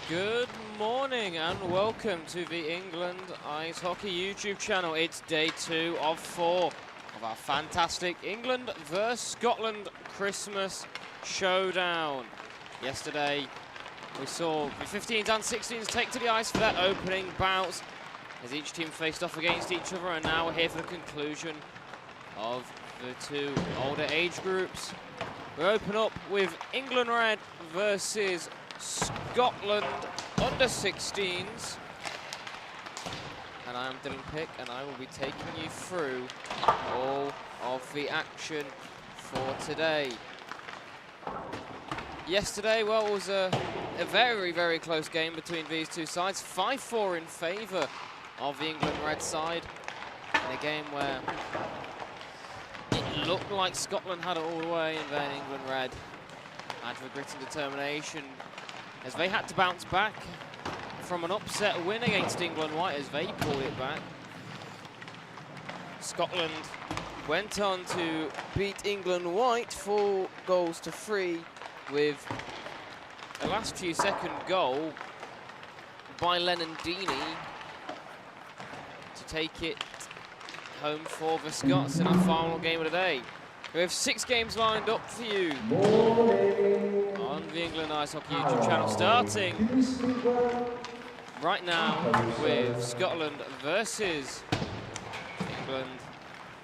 Good morning and welcome to the England Ice Hockey YouTube channel. It's day 2 of 4 of our fantastic England vs Scotland Christmas Showdown. Yesterday we saw the 15s and 16s take to the ice for that opening bout as each team faced off against each other, and now we're here for the conclusion of the two older age groups. We open up with England Red versus Scotland under 16s, and I am Dylan Pick, and I will be taking you through all of the action for today. Yesterday, well, it was a very, very close game between these two sides. 5-4 in favour of the England Red side, in a game where it looked like Scotland had it all the way, and then England Red had the grit and determination as they had to bounce back from an upset win against England White as they pulled it back. Scotland went on to beat England White 4-3 with a last few second goal by Lennon Deeney to take it home for the Scots in our final game of the day. We have 6 games lined up for you on the England Ice Hockey YouTube channel, starting right now with Scotland versus England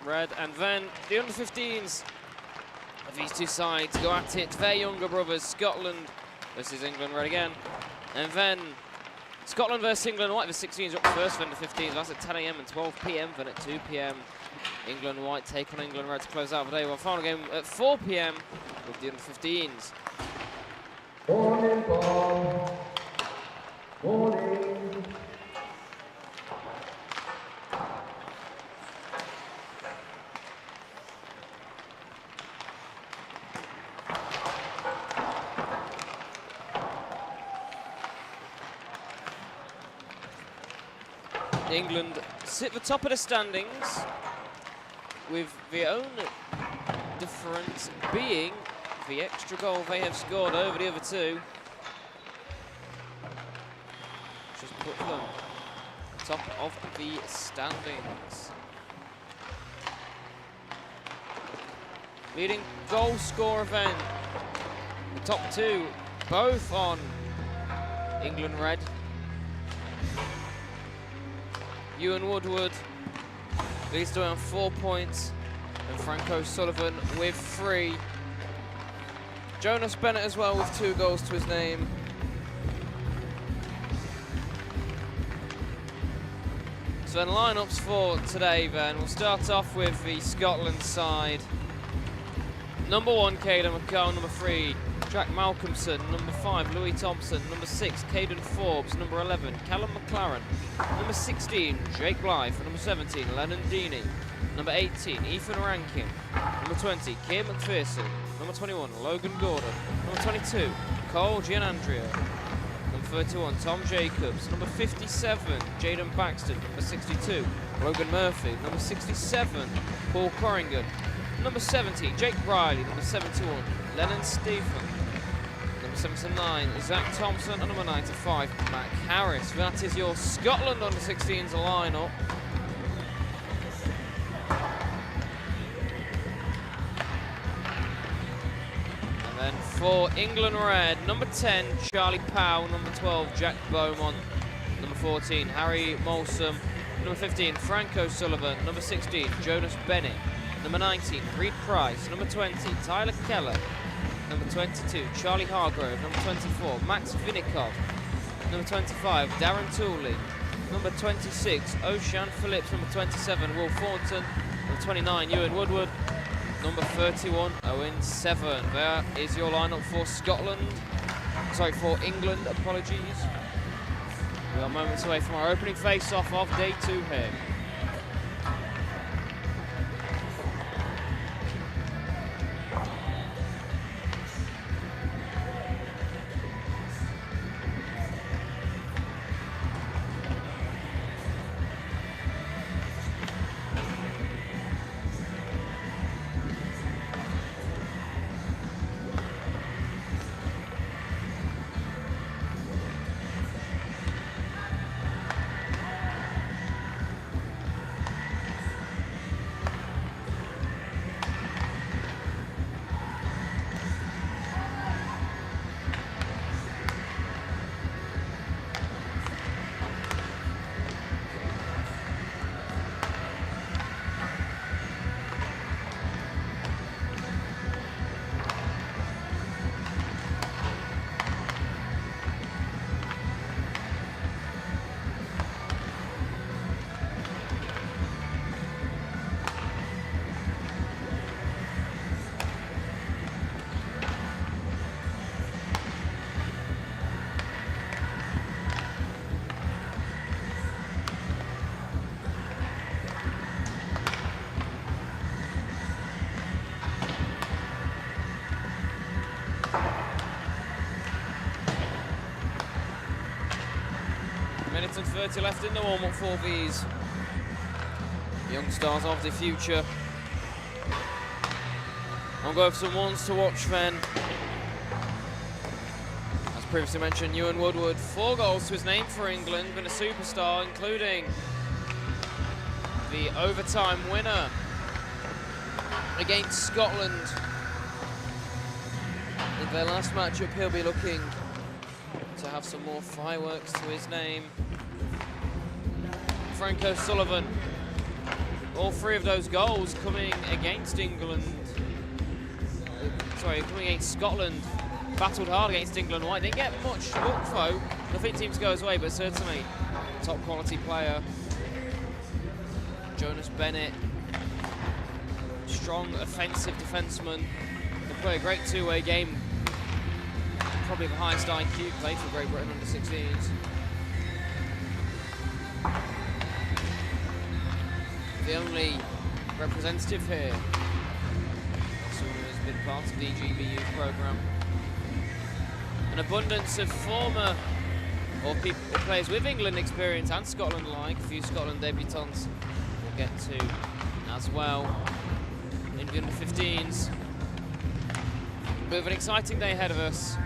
Red, and then the under-15s of these two sides go at it. Their younger brothers, Scotland versus England Red again, and then Scotland versus England White. The 16s are up first, then the 15s. That's at 10 AM and 12 PM. Then at 2 PM, England White take on England Red to close out the day. Well, final game at 4 PM with the under-15s. Morning, Bob. Morning. England sit at the top of the standings with their own difference being the extra goal they have scored over the other two. Just put them top of the standings. Leading goal scorer then, the top two, both on England Red. Ewan Woodward leads the way on 4 points, and Franco Sullivan with 3. Jonas Bennett as well with 2 goals to his name. So then lineups for today then. We'll start off with the Scotland side. Number 1, Caden McCall. Number 3, Jack Malcolmson. Number 5, Louis Thompson. Number 6, Caden Forbes. Number 11, Callum McLaren. Number 16, Jake Blythe. Number 17, Lennon Deeney. Number 18, Ethan Rankin. Number 20, Keir McPherson. Number 21, Logan Gordon. Number 22, Cole Gianandrea. Number 31, Tom Jacobs. Number 57, Jaden Baxton. Number 62, Logan Murphy. Number 67, Paul Corringan. Number 70, Jake Riley. Number 71, Lennon Stephen. Number 79, Zach Thompson. And number 95, Matt Harris. That is your Scotland under-16s lineup. And then for England Red, number 10, Charlie Powell. Number 12, Jack Beaumont. Number 14, Harry Molsom. Number 15, Franco Sullivan. Number 16, Jonas Bennett. Number 19, Reed Price. Number 20, Tyler Keller. Number 22, Charlie Hargrove. Number 24, Max Vinnikov. Number 25, Darren Tooley. Number 26, O'Shan Phillips. Number 27, Will Thornton. Number 29, Ewan Woodward. Number 31, Owen Severn. There is your lineup for Scotland. Sorry, for England, apologies. We are moments away from our opening face-off of day 2 here. minutes and 30 left in the warm-up for these young stars of the future. I'll go for some ones to watch then. As previously mentioned, Ewan Woodward, 4 goals to his name for England, been a superstar, including the overtime winner against Scotland. In their last matchup, he'll be looking to have some more fireworks to his name. Frank O'Sullivan, all 3 of those goals coming against England. Sorry, coming against Scotland. Battled hard against England White. Didn't get much luck though. Nothing seems to go his way, but certainly top quality player. Jonas Bennett, strong offensive defenseman. Can play a great 2-way game. Probably the highest IQ played for Great Britain under 16s. The only representative here, someone who has been part of the GBU programme. An abundance of former or players with England experience and Scotland like. A few Scotland debutants we'll get to as well in the under 15s. Bit of an exciting day ahead of us.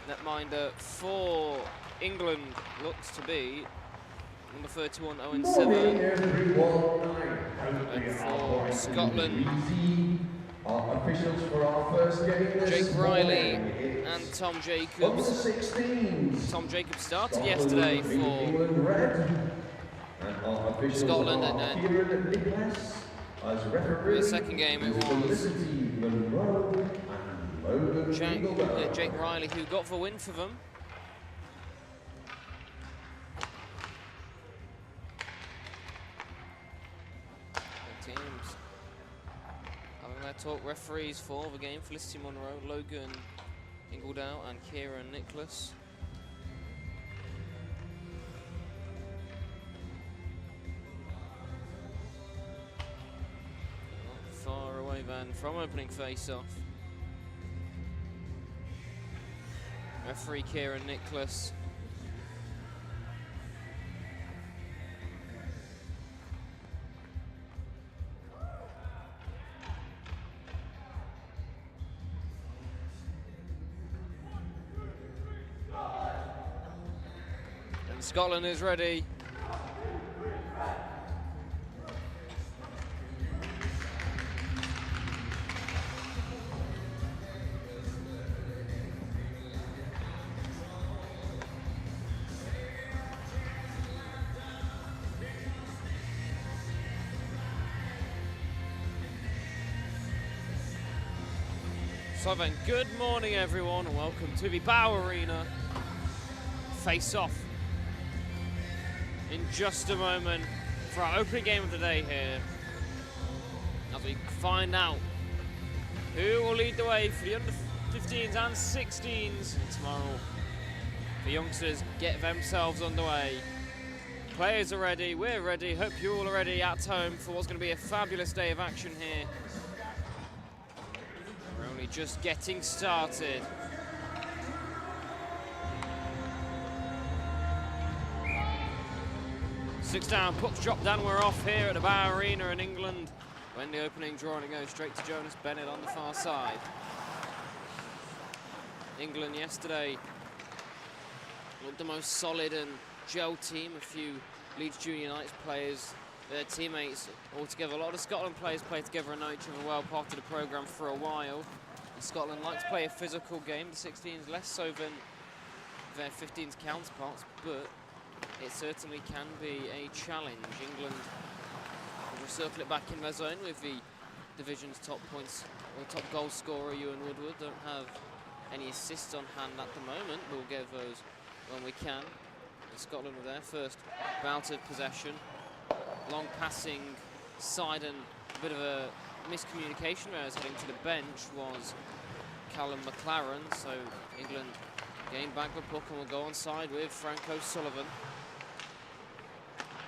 Netminder for England looks to be number 31, Owen Sever. And for Scotland, officials for our first game, Jake Riley and Tom Jacobs. Tom Jacobs started yesterday for Scotland, and then for the second game it was Jake Riley who got the win for them. The teams having their talk. Referees for the game: Felicity Monroe, Logan Ingledow and Kieran Nicholas. Not far away then from opening face-off. Referee Kieran Nicholas. And Scotland is ready. So then, good morning everyone and welcome to the Bow Arena face-off in just a moment for our opening game of the day here, as we find out who will lead the way for the under 15s and 16s tomorrow. The youngsters get themselves underway. Players are ready, we're ready, hope you all are ready at home for what's going to be a fabulous day of action here. Just getting started. Six down, pucks drop down, we're off here at the Bow Arena in England. When the opening draw, and it goes straight to Jonas Bennett on the far side. England yesterday looked the most solid and gel team. A few Leeds Junior Knights players, their teammates all together. A lot of Scotland players play together and know each other well, part of the programme for a while. Scotland like to play a physical game, the 16s less so than their 15s counterparts, but it certainly can be a challenge. England will circle it back in their zone with the division's top points, or top goal scorer, Ewan Woodward. Don't have any assists on hand at the moment, but we'll get those when we can. And Scotland with their first bout of possession. Long passing side and a bit of a miscommunication there as heading to the bench was Callum McLaren, so England gain back the puck and will go on side with Frank O'Sullivan.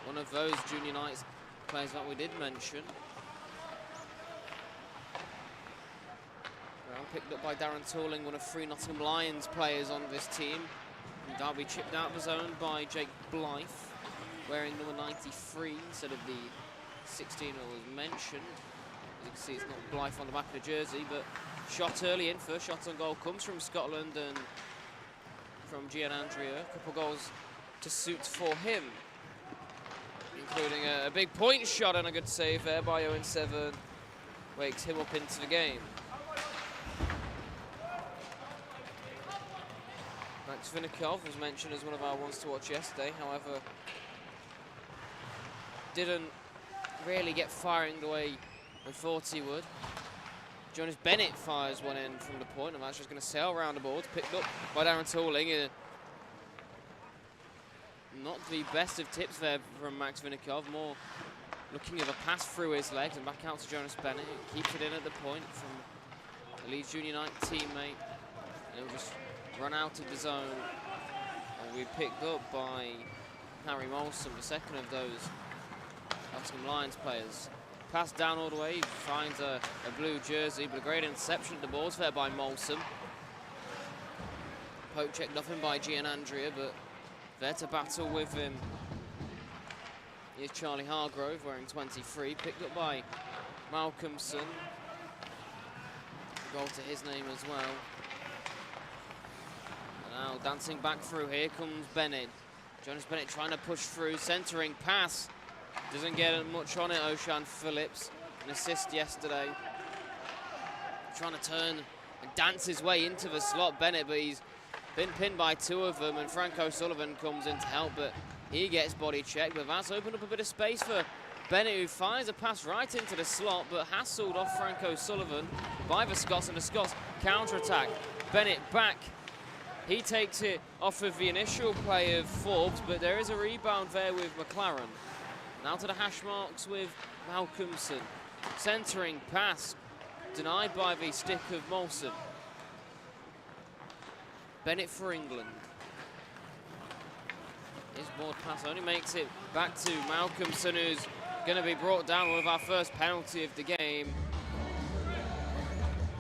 One of those Junior Knights players that we did mention. picked up by Darren Tooling, one of 3 Nottingham Lions players on this team. And Derby chipped out of the zone by Jake Blythe, wearing number 93 instead of the 16 that was mentioned. As you can see, it's not Blythe on the back of the jersey, but shot early in. First shot on goal comes from Scotland and from Gian Andrea. A couple goals to suit for him, including a big point shot and a good save there by Owen Severn. Wakes him up into the game. Max Vinikov was mentioned as one of our ones to watch yesterday, however, didn't really get firing the way we thought he would. Jonas Bennett fires one in from the point, and that's just going to sail around the board, picked up by Darren Tooling. Not the best of tips there from Max Vinikov, more looking at a pass through his legs and back out to Jonas Bennett. He keeps it in at the point from the Leeds Junior 9 teammate, and it'll just run out of the zone. And we picked up by Harry Molson, the second of those Nottingham Lions players. Pass down all the way, finds a blue jersey, but a great interception at the balls there by Molson. Poke check, nothing by Gian Andrea, but there to battle with him is Charlie Hargrove, wearing 23, picked up by Malcolmson. Goal to his name as well. And now dancing back through, here comes Bennett. Jonas Bennett trying to push through, centering pass. Doesn't get much on it, O'Shan Phillips. An assist yesterday. Trying to turn and dance his way into the slot, Bennett, but he's been pinned by 2 of them, and Frank O'Sullivan comes in to help, but he gets body checked. But that's opened up a bit of space for Bennett, who fires a pass right into the slot, but hassled off Frank O'Sullivan by the Scots, and the Scots counter-attack. Bennett back. He takes it off of the initial play of Forbes, but there is a rebound there with McLaren. Now to the hash marks with Malcolmson. Centering pass, denied by the stick of Molson. Bennett for England. His board pass only makes it back to Malcolmson, who's going to be brought down with our first penalty of the game.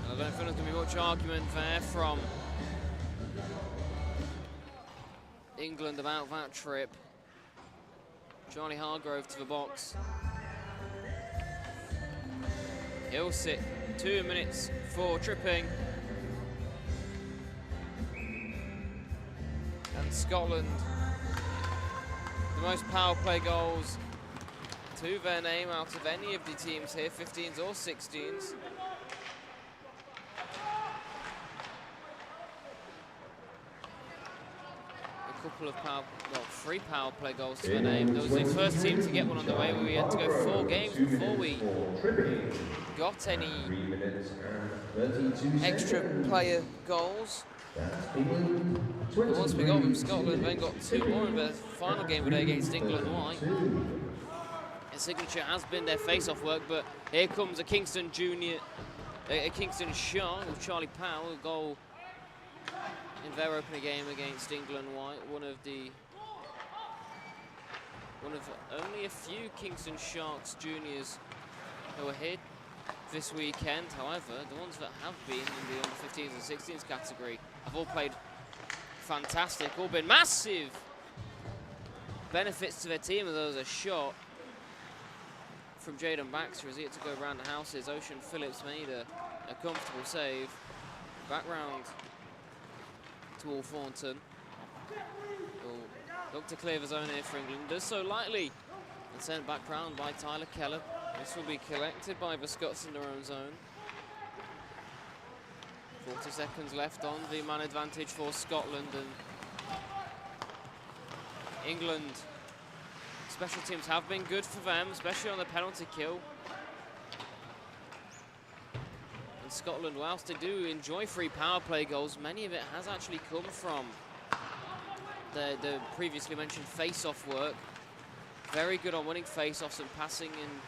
And I don't think there's going to be much argument there from England about that trip. Charlie Hargrove to the box. He'll sit 2 minutes for tripping. And Scotland, the most power play goals to their name out of any of the teams here, 15s or 16s. Couple of 3 power play goals to their name. There was the first team to get one on the way. We had to go 4 games before we got any extra player goals. But once we got them, Scotland then got 2 more in the final game today against England White. Their signature has been their face-off work, but here comes a Kingston shot with Charlie Powell, a goal in their opening game against England White, one of only a few Kingston Sharks juniors who are here this weekend. However, the ones that have been in the under 15s and 16s category have all played fantastic, all been massive benefits to their team. And there was a shot from Jaden Baxter as he had to go around the houses. Ocean Phillips made a comfortable save. Back round to Will Thornton. Will look to clear the zone here for England. Does so lightly and sent back round by Tyler Keller. This will be collected by the Scots in their own zone. 40 seconds left on the man advantage for Scotland, and England special teams have been good for them, especially on the penalty kill. And Scotland, whilst they do enjoy 3 power play goals, many of it has actually come from the previously mentioned face-off work. Very good on winning face-offs and passing, and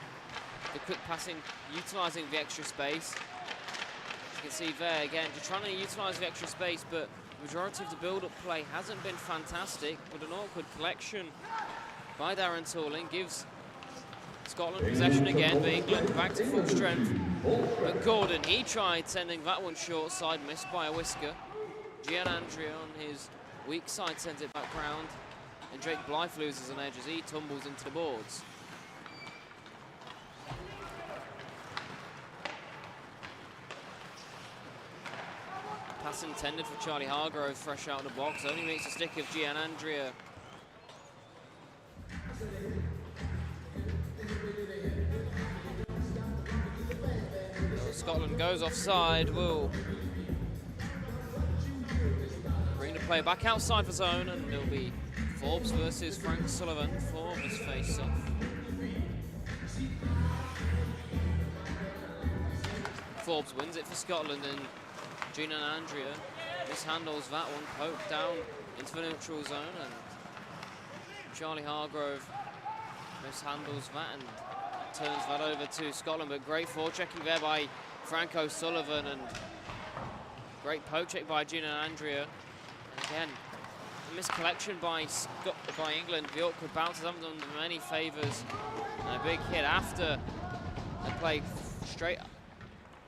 the quick passing, utilising the extra space. As you can see there, again, just trying to utilise the extra space, but the majority of the build-up play hasn't been fantastic, but an awkward collection by Darren Tooling gives Scotland possession again, but England back to full strength. But Gordon, he tried sending that one short side, missed by a whisker. Gian Andrea on his weak side sends it back round, and Jake Blythe loses an edge as he tumbles into the boards. Pass intended for Charlie Hargrove, fresh out of the box, only meets the stick of Gian Andrea. Scotland goes offside, will bring the play back outside the zone, and it'll be Forbes versus Frank Sullivan for this face-off. Forbes wins it for Scotland, and Gian Andrea mishandles that one, poked down into the neutral zone, and Charlie Hargrove mishandles that and turns that over to Scotland, but great forechecking there by Franco Sullivan, and great poke check by Gian Andrea. And again, a miscollection by England. The awkward bounces haven't done them many favours. And a big hit after a play straight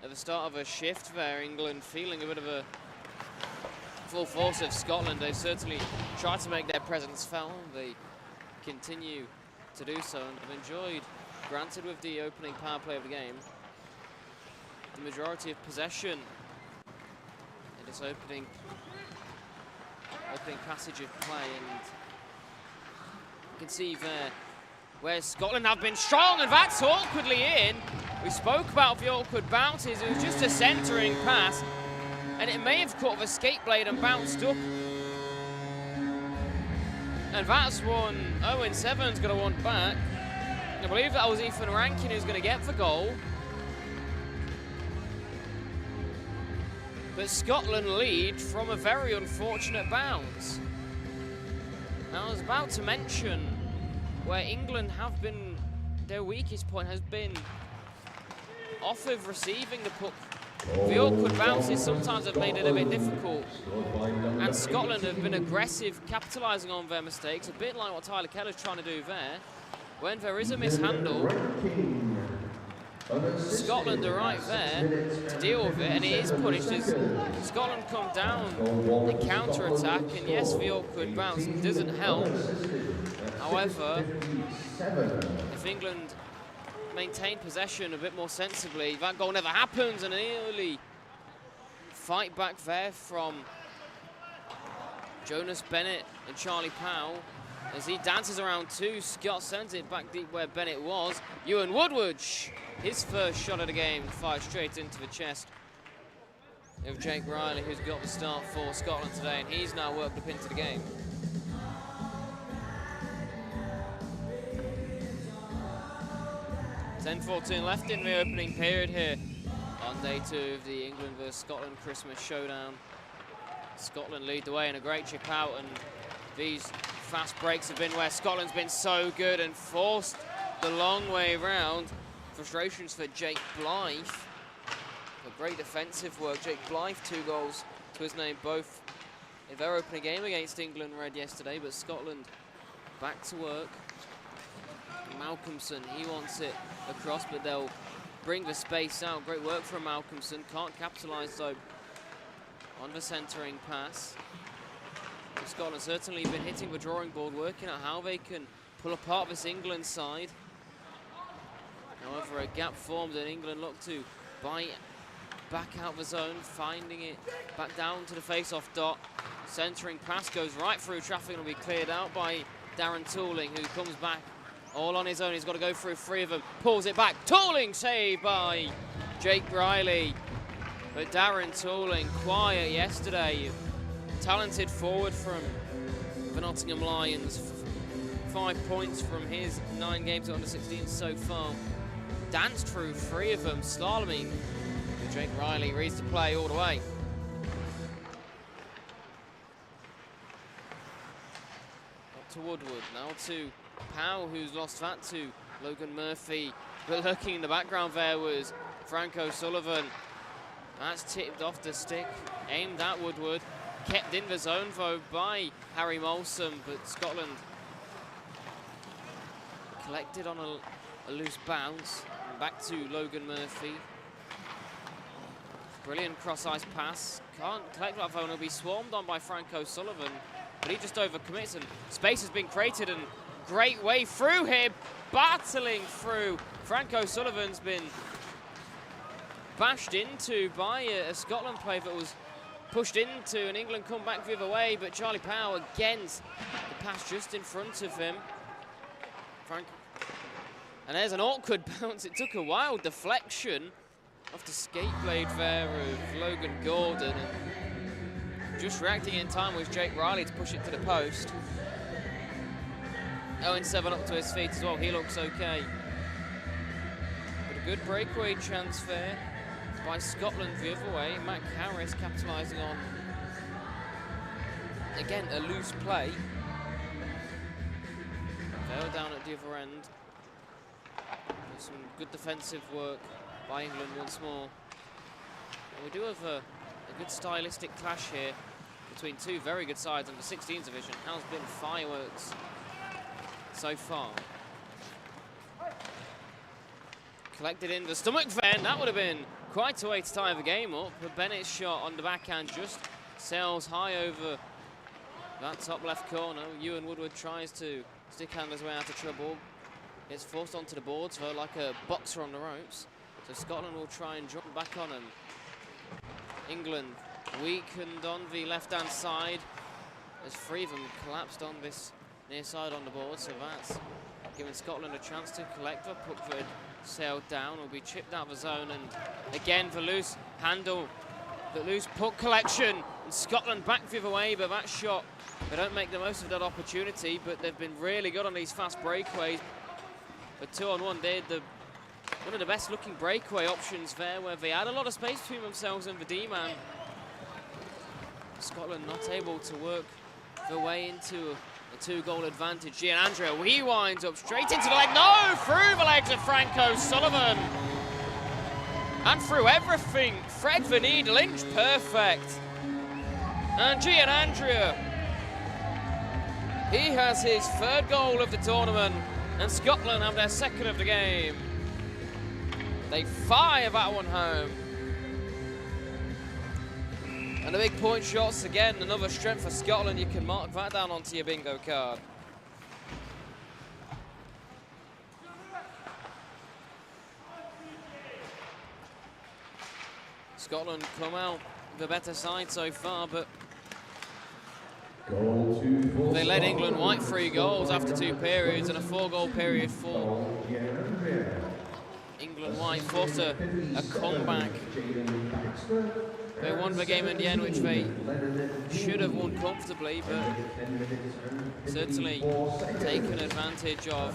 at the start of a shift there. England feeling a bit of a full force of Scotland. They've certainly tried to make their presence felt. They continue to do so and have enjoyed, granted with the opening power play of the game, the majority of possession in this opening passage of play, and you can see there where Scotland have been strong, and that's awkwardly in. We spoke about the awkward bounces. It was just a centering pass, and it may have caught the skate blade and bounced up. And that's one Owen Severn's going to want back. I believe that was Ethan Rankin who's going to get the goal. But Scotland lead from a very unfortunate bounce. Now, I was about to mention where England have been, their weakest point has been off of receiving the puck. The awkward bounces sometimes have made it a bit difficult, and Scotland have been aggressive, capitalising on their mistakes, a bit like what Tyler Keller's trying to do there. When there is a mishandle, Scotland are right there to deal with it, and it is punished as Scotland come down and counter-attack, and yes, the awkward bounce doesn't help. However, if England maintain possession a bit more sensibly, that goal never happens, and an early fight back there from Jonas Bennett and Charlie Powell. As he dances around two, Scott sends it back deep where Bennett was. Ewan Woodward, his first shot of the game, fired straight into the chest of Jake Riley, who's got the start for Scotland today, and he's now worked up into the game. .14 left in the opening period here on day 2 of the England vs Scotland Christmas Showdown. Scotland lead the way in a great chip out, and these fast breaks have been where Scotland's been so good and forced the long way round. Frustrations for Jake Blythe. A great defensive work. Jake Blythe, 2 goals to his name, both in their opening game against England Red yesterday, but Scotland back to work. Malcolmson, he wants it across, but they'll bring the space out. Great work from Malcolmson. Can't capitalise though on the centering pass. Scotland certainly been hitting the drawing board, working out how they can pull apart this England side. However, a gap formed, and England look to bite back out the zone, finding it back down to the face-off dot. Centering pass goes right through traffic and will be cleared out by Darren Tooling, who comes back all on his own. He's got to go through 3 of them, pulls it back. Tooling saved by Jake Riley. But Darren Tooling, quiet yesterday. Talented forward from the Nottingham Lions. 5 points from his 9 games at under-16 so far. Danced through 3 of them, slaloming. Jake Riley reads the play all the way. Up to Woodward, now to Powell, who's lost that to Logan Murphy. But looking in the background there was Franco Sullivan. That's tipped off the stick, aimed at Woodward. Kept in the zone though by Harry Molson, but Scotland collected on a loose bounce. And back to Logan Murphy. Brilliant cross-ice pass. Can't collect that phone. He'll be swarmed on by Frank O'Sullivan, but he just overcommits, and space has been created, and great way through here, battling through. Frank O'Sullivan's been bashed into by a Scotland player that was pushed into, and England come back the other way, but Charlie Powell against the pass just in front of him. And there's an awkward bounce. It took a wild deflection off the skate blade there of Logan Gordon, and just reacting in time was Jake Riley to push it to the post. Owen 7 up to his feet as well, he looks okay. But a good breakaway chance there by Scotland the other way. Matt Harris capitalising on, again, a loose play. They're down at the other end. There's some good defensive work by England once more. And we do have a good stylistic clash here between two very good sides, and the 16th division has been fireworks so far. Collected in the stomach then, that would have been quite a way to tie the game up, but Bennett's shot on the backhand just sails high over that top left corner. Ewan Woodward tries to stick hand his way out of trouble. It's forced onto the boards though, like a boxer on the ropes. So Scotland will try and jump back on him. England weakened on the left-hand side as three of them collapsed on this near side on the board, so that's giving Scotland a chance to collect. The puck that sailed down will be chipped out of the zone, and again the loose handle, the loose puck collection, and Scotland back the other way, but that shot, they don't make the most of that opportunity, but they've been really good on these fast breakaways. But 2-on-1, they're one of the best looking breakaway options there, where they had a lot of space between themselves and the D-man. Scotland not able to work their way into a 2-goal advantage. Gianandrea, he winds up straight into the leg. No, through the legs of Frank O'Sullivan. And through everything, Fred Van Eed Lynch, perfect. And Gianandrea, he has his 3rd goal of the tournament, and Scotland have their 2nd of the game. They fire that one home. And the big point shots, again, another strength for Scotland. You can mark that down onto your bingo card. Scotland come out the better side so far, but they led England white 3 goals after 2 periods, and a 4-goal period for England white, forced a comeback. They won the game in the end, which they should have won comfortably, but certainly taken advantage of.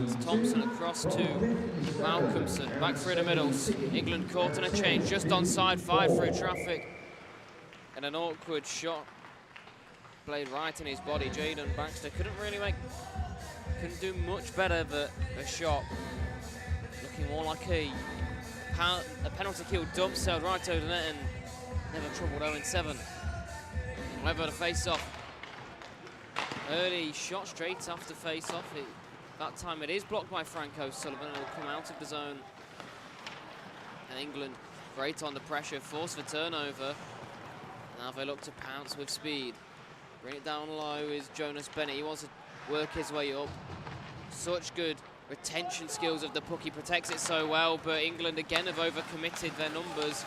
It's Thompson across to Malcolmson, back through the middle. England caught in a change, just onside, 5 through traffic. And an awkward shot played right in his body. Jaden Baxter couldn't do much better, but the shot looking more like a penalty kill dump, sailed right over the net and never troubled Owen 7. However, the face-off, early shot straight after face-off. That time it is blocked by Frank O'Sullivan, and will come out of the zone. And England great on the pressure, force the turnover. Now they look to pounce with speed. Bring it down low is Jonas Bennett. He wants to work his way up. Such good retention skills of the puck. He protects it so well, but England again have overcommitted their numbers.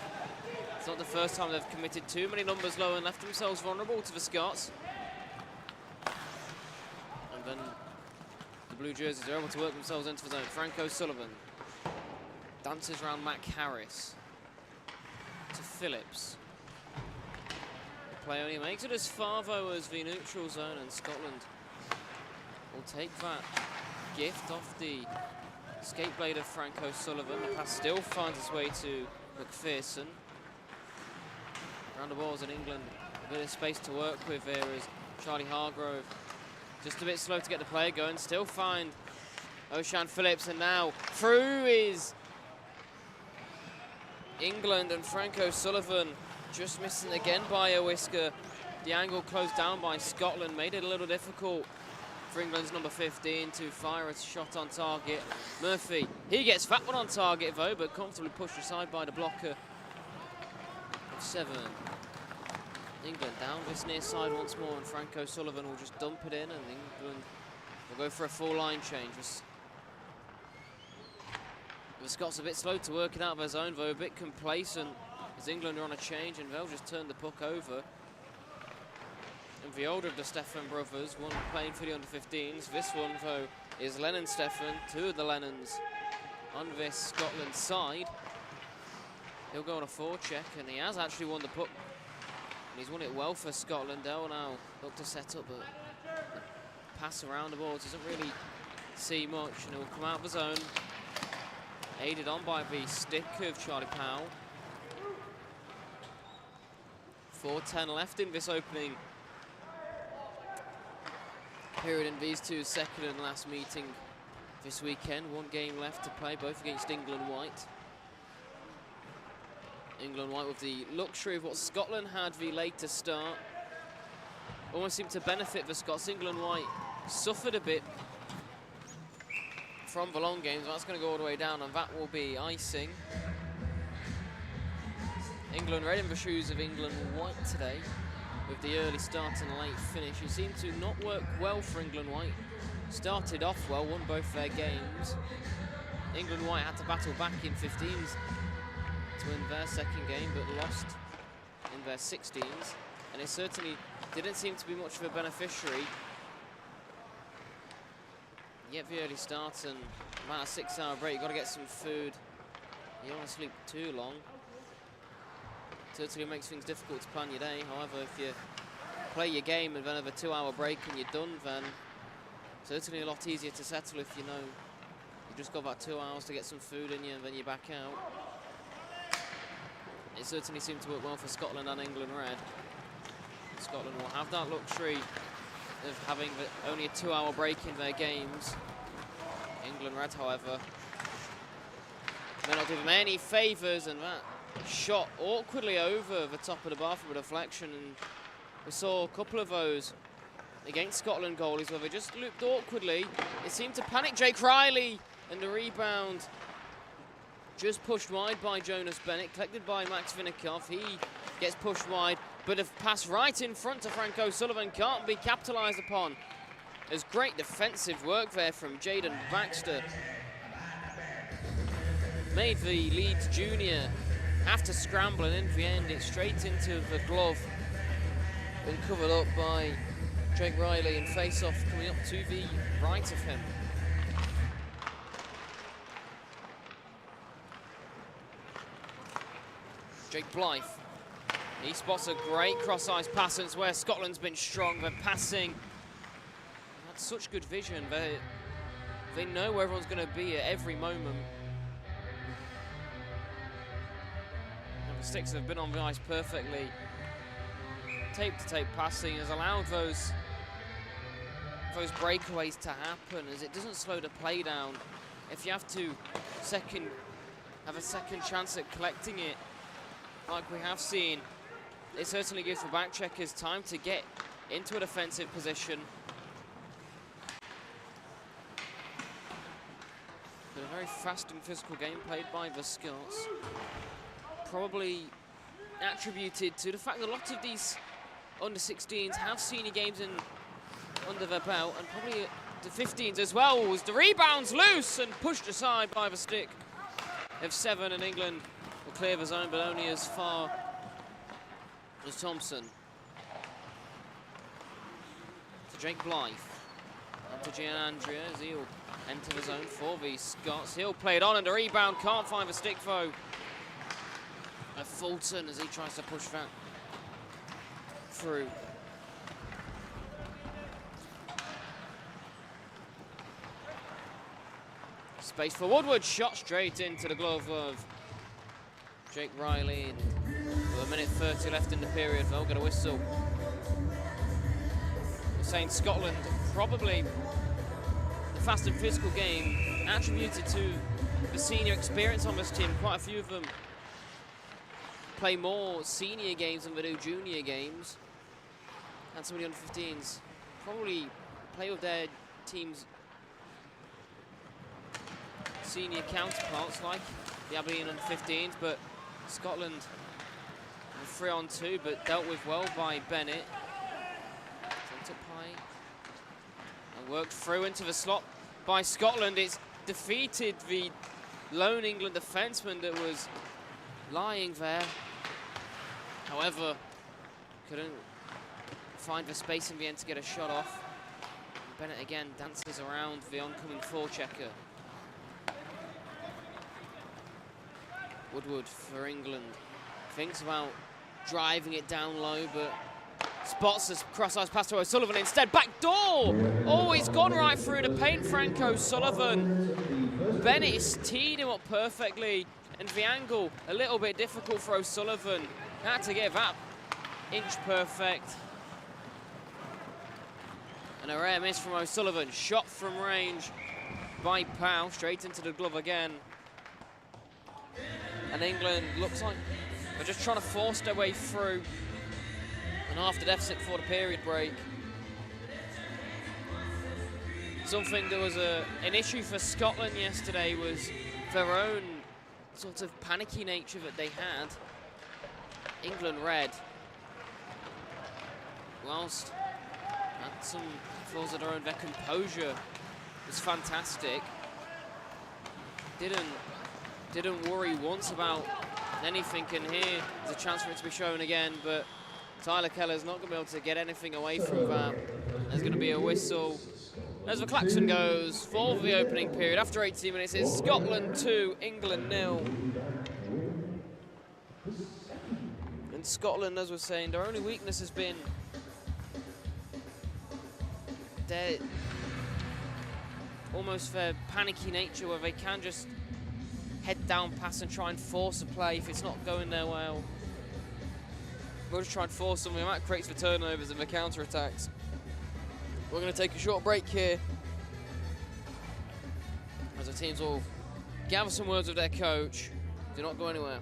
It's not the first time they've committed too many numbers low and left themselves vulnerable to the Scots. And then the blue jerseys are able to work themselves into the zone. Frank O'Sullivan dances around Mac Harris to Phillips. The play only makes it as far though as the neutral zone, and Scotland will take that gift off the skate blade of Frank O'Sullivan. The pass still finds its way to McPherson. Round the balls in England, a bit of space to work with here as Charlie Hargrove just a bit slow to get the play going. Still find O'Shan Phillips, and now through is England, and Frank O'Sullivan just missing again by a whisker. The angle closed down by Scotland made it a little difficult for England's number 15 to fire a shot on target. Murphy, he gets that one on target though, but comfortably pushed aside by the blocker of 7. England down this near side once more, and Frank O'Sullivan will just dump it in, and England will go for a full line change. The Scots a bit slow to work it out of their zone, though a bit complacent as England are on a change, and they'll just turn the puck over. And the older of the Stefan brothers, one playing for the under-15s. This one, though, is Lennon Stefan, 2 of the Lennons on this Scotland side. He'll go on a forecheck, and he has actually won the puck. And he's won it well for Scotland. They'll now look to set up, but the pass around the ball doesn't really see much, and he'll come out of the zone, aided on by the stick of Charlie Powell. 4:10 left in this opening period in these two second and last meeting this weekend. 1 game left to play, both against England White. England White with the luxury of what Scotland had the later start. Almost seemed to benefit the Scots. England White suffered a bit from the long games. That's going to go all the way down, and that will be icing. England red in the shoes of England White today with the early start and late finish. It seemed to not work well for England White. Started off well, won both their games. England White had to battle back in 15s to win their second game, but lost in their 16s. And it certainly didn't seem to be much of a beneficiary. Yet the early start and about a 6-hour break, you've got to get some food. You don't want to sleep too long. Certainly makes things difficult to plan your day. However, if you play your game and then have a 2-hour break and you're done, then certainly a lot easier to settle if you know you've just got about 2 hours to get some food in you and then you're back out. It certainly seemed to work well for Scotland and England red. Scotland will have that luxury of having only a 2-hour break in their games. England red, however, may not do them any favours, and that shot awkwardly over the top of the bar from a deflection, and we saw a couple of those against Scotland goalies where they just looped awkwardly. It seemed to panic Jake Riley, and the rebound just pushed wide by Jonas Bennett, collected by Max Vinnikov. He gets pushed wide, but a pass right in front to Frank O'Sullivan can't be capitalised upon. There's great defensive work there from Jaden Baxter. Made the Leeds junior have to scramble, and in the end it's straight into the glove. Been covered up by Jake Riley, and face-off coming up to the right of him. Jake Blythe, he spots a great cross-ice pass, and it's where Scotland's been strong. They're passing, had such good vision. They know where everyone's going to be at every moment. And the sticks have been on the ice perfectly. Tape-to-tape passing has allowed those breakaways to happen, as it doesn't slow the play down. If you have to have a second chance at collecting it, like we have seen, it certainly gives the back checkers time to get into a defensive position. But a very fast and physical game played by the Scots. Probably attributed to the fact that a lot of these under-16s have senior games under their belt, and probably the 15s as well. Was the rebounds loose and pushed aside by the stick of 7, and England will clear the zone, but only as far as Thompson. To Jake Blythe, up to Gian Andrea as he'll enter the zone for the Scots. He'll play it on, and the rebound can't find the stick though. A Fulton as he tries to push that through. Space for Woodward, shot straight into the glove of Jake Riley, and with 1:30 left in the period, they'll get a whistle. We're saying Scotland, probably the fast and physical game attributed to the senior experience on this team. Quite a few of them play more senior games than they do junior games, and some of the under-15s probably play with their team's senior counterparts like the Aberdeen under-15s, but Scotland 3-on-2, but dealt with well by Bennett. Sent up high and worked through into the slot by Scotland. It's defeated the lone England defenseman that was lying there. However, couldn't find the space in the end to get a shot off. Bennett again dances around the oncoming forechecker. Woodward for England thinks about driving it down low, but spots this cross-ice pass to O'Sullivan instead. Back door! Oh, he's gone right through the paint, Frank O'Sullivan. Bennett has teed him up perfectly, and the angle a little bit difficult for O'Sullivan. Had to get that inch perfect. And a rare miss from O'Sullivan. Shot from range by Powell, straight into the glove again. And England looks like they're just trying to force their way through an after deficit before the period break. Something that was an issue for Scotland yesterday was their own sort of panicky nature that they had. England red, whilst had some flaws of their own, their composure was fantastic. Didn't worry once about anything, and here there's a chance for it to be shown again, but Tyler Keller's not going to be able to get anything away from that. There's going to be a whistle as the klaxon goes for the opening period. After 18 minutes, it's Scotland 2, England 0. And Scotland, as we're saying, their only weakness has been their almost their panicky nature, where they can just head down pass and try and force a play if it's not going their well. We'll just try and force something. That creates the turnovers and the counter-attacks. We're going to take a short break here as the teams will gather some words with their coach. Do not go anywhere.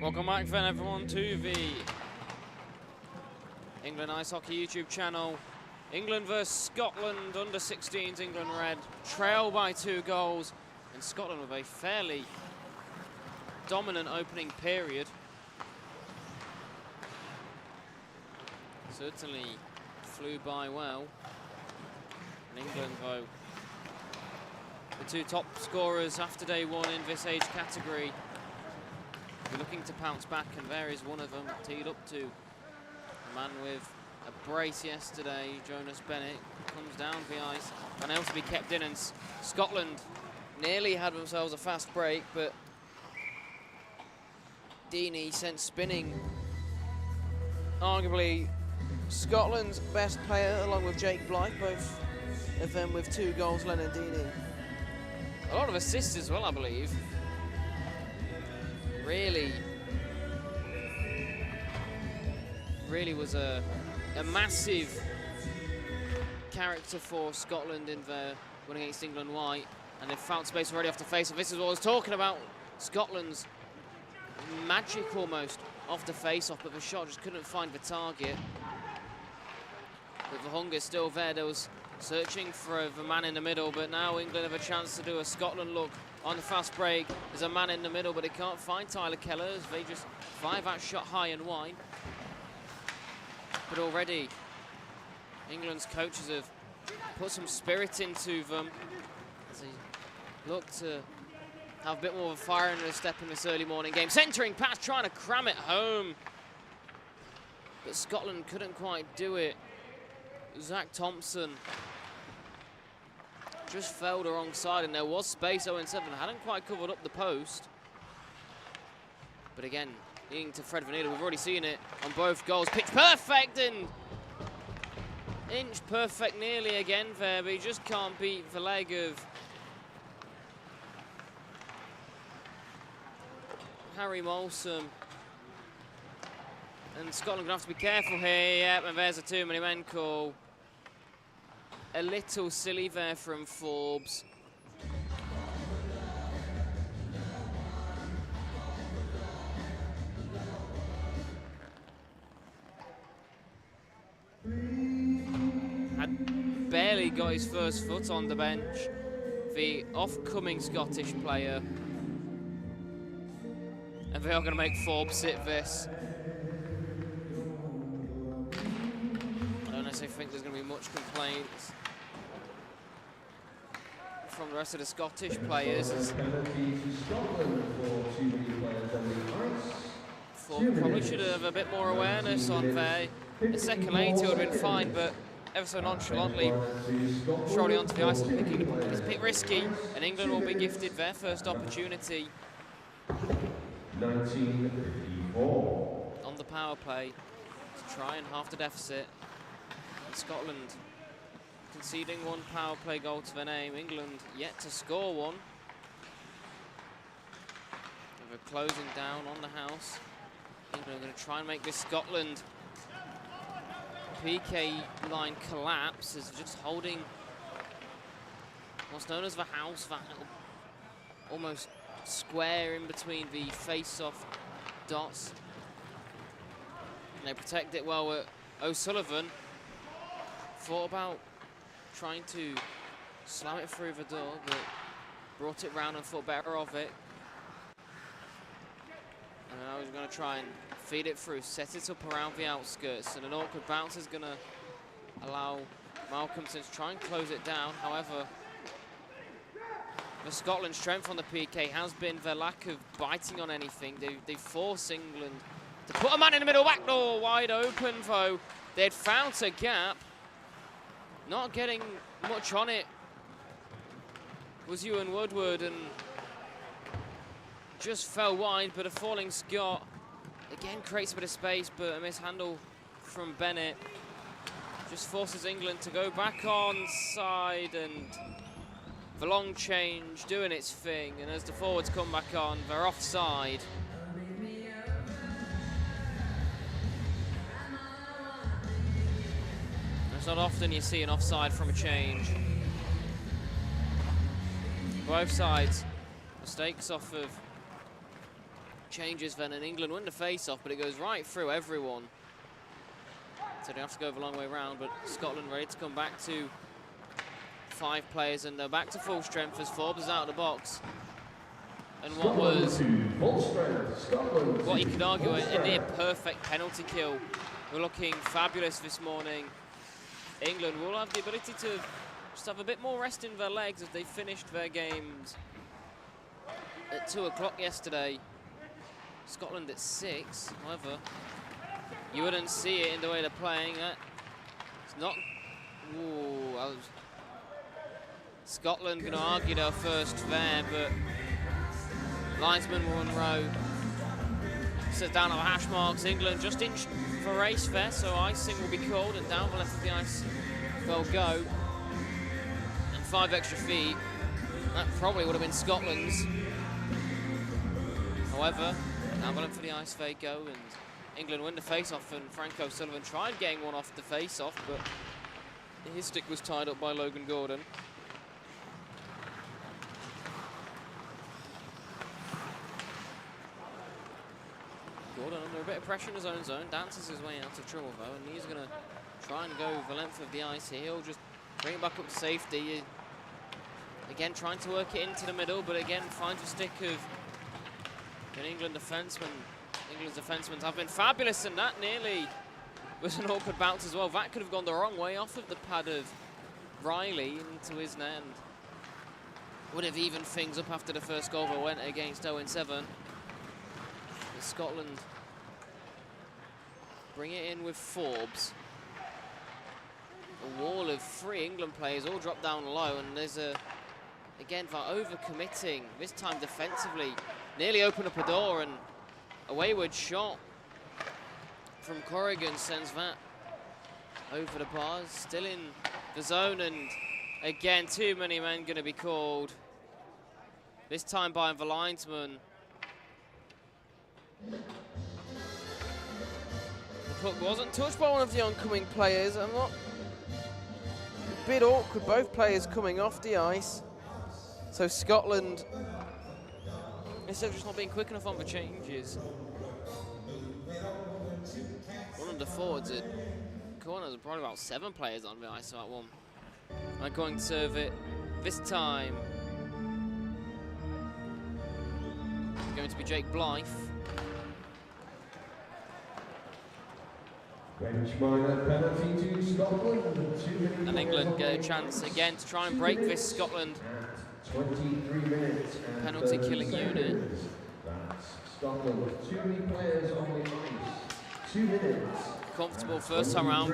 Welcome back then everyone to the England Ice Hockey YouTube channel. England versus Scotland, under 16s, England red, trail by 2 goals, and Scotland with a fairly dominant opening period. certainly flew by well. And England, though, the two top scorers after day one in this age category, we're looking to pounce back, and there is one of them, teed up to a man with a brace yesterday. Jonas Bennett comes down the ice, unable to be kept in, and Scotland nearly had themselves a fast break, but Deeney sent spinning. Arguably Scotland's best player, along with Jake Blythe, both of them with 2 goals, Leonard Deeney. A lot of assists as well, I believe. Really was a massive character for Scotland in their win against England White, and they've found space already off the face. And this is what I was talking about, Scotland's magic almost off the face-off, but the shot just couldn't find the target. But the hunger's still there. There was searching for the man in the middle, but now England have a chance to do a Scotland look on the fast break. There's a man in the middle, but they can't find Tyler Keller as they just fire that shot high and wide. But already England's coaches have put some spirit into them as they look to have a bit more of a fire in their step in this early morning game. Centering pass, trying to cram it home, but Scotland couldn't quite do it. Zach Thompson just fell the wrong side, and there was space. 0-7 hadn't quite covered up the post. But again, needing to thread the needle. We've already seen it on both goals. Pitch perfect, and inch perfect nearly again there, but he just can't beat the leg of Harry Molson. And Scotland gonna have to be careful here. Yep, and there's a too many men call. A little silly there from Forbes. Had barely got his first foot on the bench. The off-coming Scottish player. And they are going to make Forbes sit this. I don't necessarily think there's going to be much complaints from the rest of the Scottish players. Forbes probably should have a bit more awareness on there. A second later would have been fine, but ever so nonchalantly strolling onto the ice and picking the puck is a bit risky, and England will be gifted their first opportunity 1954. on the power play to try and halve the deficit. And Scotland conceding 1 power play goal to their name. England yet to score one. And they're closing down on the house. England are going to try and make this Scotland PK line collapse, is just holding what's known as the house, that almost square in between the face-off dots. And they protect it well. O'Sullivan thought about trying to slam it through the door, but brought it round and thought better of it. And now he's going to try and feed it through, set it up around the outskirts, and an awkward bounce is going to allow Malcolmson to try and close it down. However, the Scotland strength on the PK has been their lack of biting on anything. They force England to put a man in the middle, back door wide open though. They'd found a gap, not getting much on it was Ewan Woodward, and just fell wide, but a falling Scott again creates a bit of space, but a mishandle from Bennett just forces England to go back on side, and the long change doing its thing, and as the forwards come back on, they're offside. It's not often you see an offside from a change. Both sides, mistakes off of changes then, and England win the face-off, but it goes right through everyone. So they have to go the long way round, but Scotland ready to come back to 5 players, and they're back to full strength as Forbes is out of the box. And what was, what you could argue, a near perfect penalty kill were looking fabulous this morning. England will have the ability to just have a bit more rest in their legs as they finished their games at 2 o'clock yesterday. Scotland at 6, however, you wouldn't see it in the way they're playing. It's not. Ooh, Scotland going to argue their first there, but linesman Monroe says down at the hash marks. England just inched for race there, so icing will be called, and down the left of the ice they'll go. And 5 extra feet. That probably would have been Scotland's. However, down the left of the ice they go, and England win the face-off, and Frank O'Sullivan tried getting one off the face-off, but his stick was tied up by Logan Gordon. Gordon under a bit of pressure in his own zone, dances his way out of trouble though, and he's going to try and go the length of the ice here. He'll just bring it back up to safety. Again, trying to work it into the middle, but again, finds a stick of an England's defensemen have been fabulous, and that nearly was an awkward bounce as well. That could have gone the wrong way off of the pad of Riley into his net, and would have evened things up after the first goal that went against 0-7. Scotland bring it in with Forbes. A wall of 3 England players all drop down low, and there's again, for over-committing, this time defensively, nearly open up a door, and a wayward shot from Corrigan sends that over the bars, still in the zone, and again, too many men going to be called, this time by the linesman. The puck wasn't touched by one of the oncoming players. A bit awkward, both players coming off the ice. So Scotland, instead of just not being quick enough on the changes, one of the forwards at corners are probably about 7 players on the ice, so that one. I'm going to serve it this time. It's going to be Jake Blythe. Penalty to Scotland. And England get a chance again to try and break this Scotland 23 minutes penalty killing unit. That's Scotland. Too many players on the ice. 2 minutes. Comfortable first time round,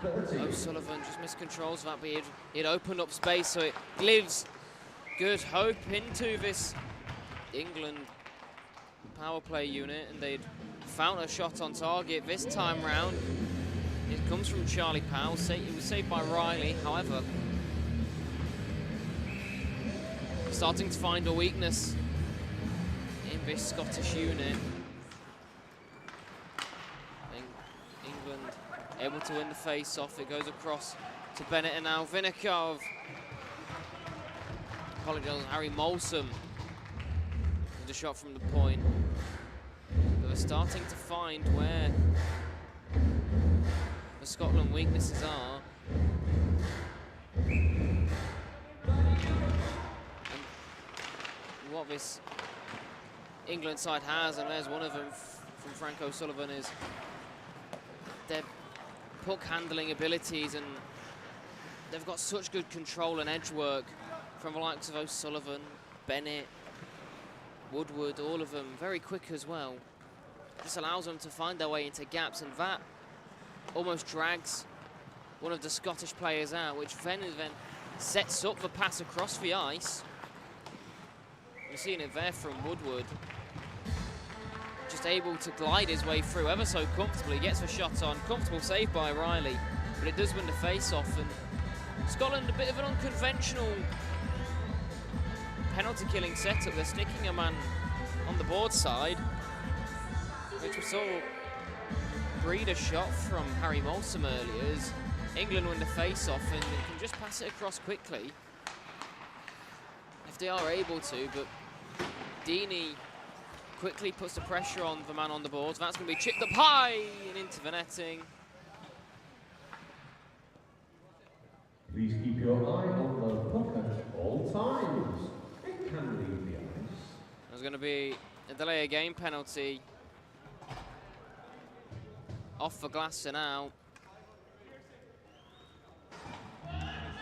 but O'Sullivan just miscontrols that, but he'd opened up space, so it gives good hope into this England power play unit, and they'd found a shot on target this time round. It comes from Charlie Powell. It was saved by Riley, however. Starting to find a weakness in this Scottish unit. England able to win the face-off. It goes across to Bennett, and now Vinikov. Apologies, Harry Molson with a shot from the point. But they're starting to find where the Scotland weaknesses are. And what this England side has, and there's one of them from Frank O'Sullivan, is their puck handling abilities, and they've got such good control and edge work from the likes of O'Sullivan, Bennett, Woodward, all of them very quick as well. This allows them to find their way into gaps, and that almost drags one of the Scottish players out, which then sets up the pass across the ice. You're seeing it there from Woodward. Just able to glide his way through ever so comfortably, gets the shot on, comfortable save by Riley, but it does win the face-off, and Scotland a bit of an unconventional penalty killing setup. They're sticking a man on the board side, which we saw breed a shot from Harry Molson earlier as England win the face-off, and they can just pass it across quickly if they are able to, but Deeney quickly puts the pressure on the man on the boards. That's going to be chipped up high and into the netting. Please keep your eye on the puck at all times. It can leave the ice. There's going to be a delay of game penalty off for Glasser now.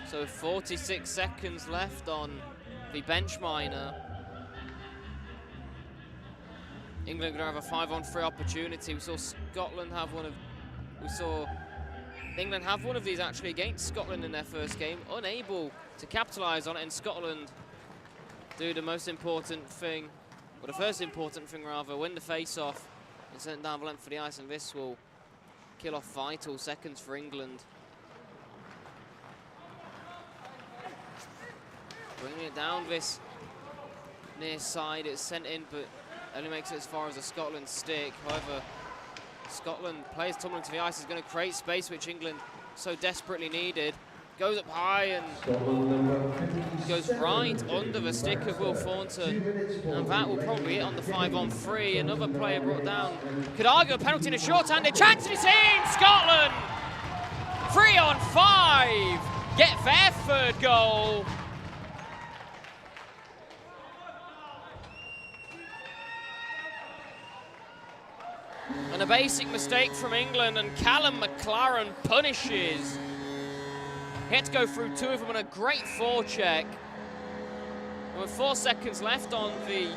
So 46 seconds left on the bench minor. England gonna have a 5-on-3 opportunity. We saw Scotland have one of, England have one of these actually against Scotland in their first game, unable to capitalise on it, and Scotland do the most important thing, or the first important thing rather, win the face-off and send it down the length of the ice, and this will kill off vital seconds for England. Bringing it down this near side, it's sent in, but only makes it as far as the Scotland stick. However, Scotland players tumbling to the ice is going to create space, which England so desperately needed. Goes up high and goes right under the stick of Will Thornton, and that will probably hit on the 5-on-3. Another player brought down. Could argue a penalty in a short-handed chance, and it's in! Scotland 3-on-5 get their third goal. And a basic mistake from England, and Callum McLaren punishes. He had to go through two of them on a great forecheck. And with 4 seconds left on the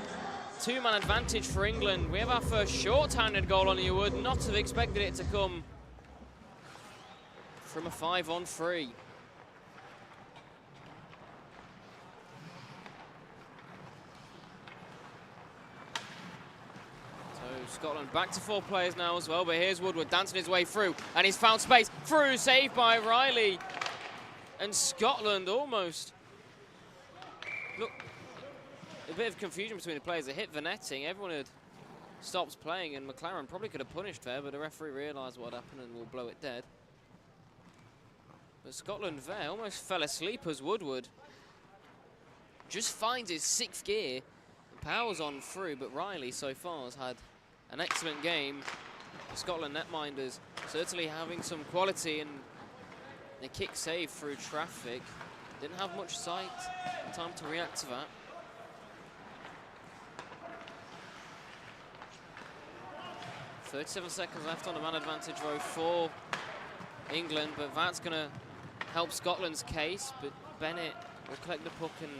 two-man advantage for England, we have our first short-handed goal on. You would not have expected it to come from a 5-on-3. Scotland back to 4 players now as well, but here's Woodward dancing his way through, and he's found space through, saved by Riley. And Scotland almost, look, a bit of confusion between the players. They hit the netting, everyone had stopped playing, and McLaren probably could have punished there, but the referee realised what happened and will blow it dead. But Scotland there almost fell asleep as Woodward just finds his 6th gear and powers on through, but Riley so far has had an excellent game. The Scotland netminders certainly having some quality, and the kick save through traffic. Didn't have much sight, time to react to that. .37 seconds left on the man advantage row for England, but that's going to help Scotland's case. But Bennett will collect the puck, and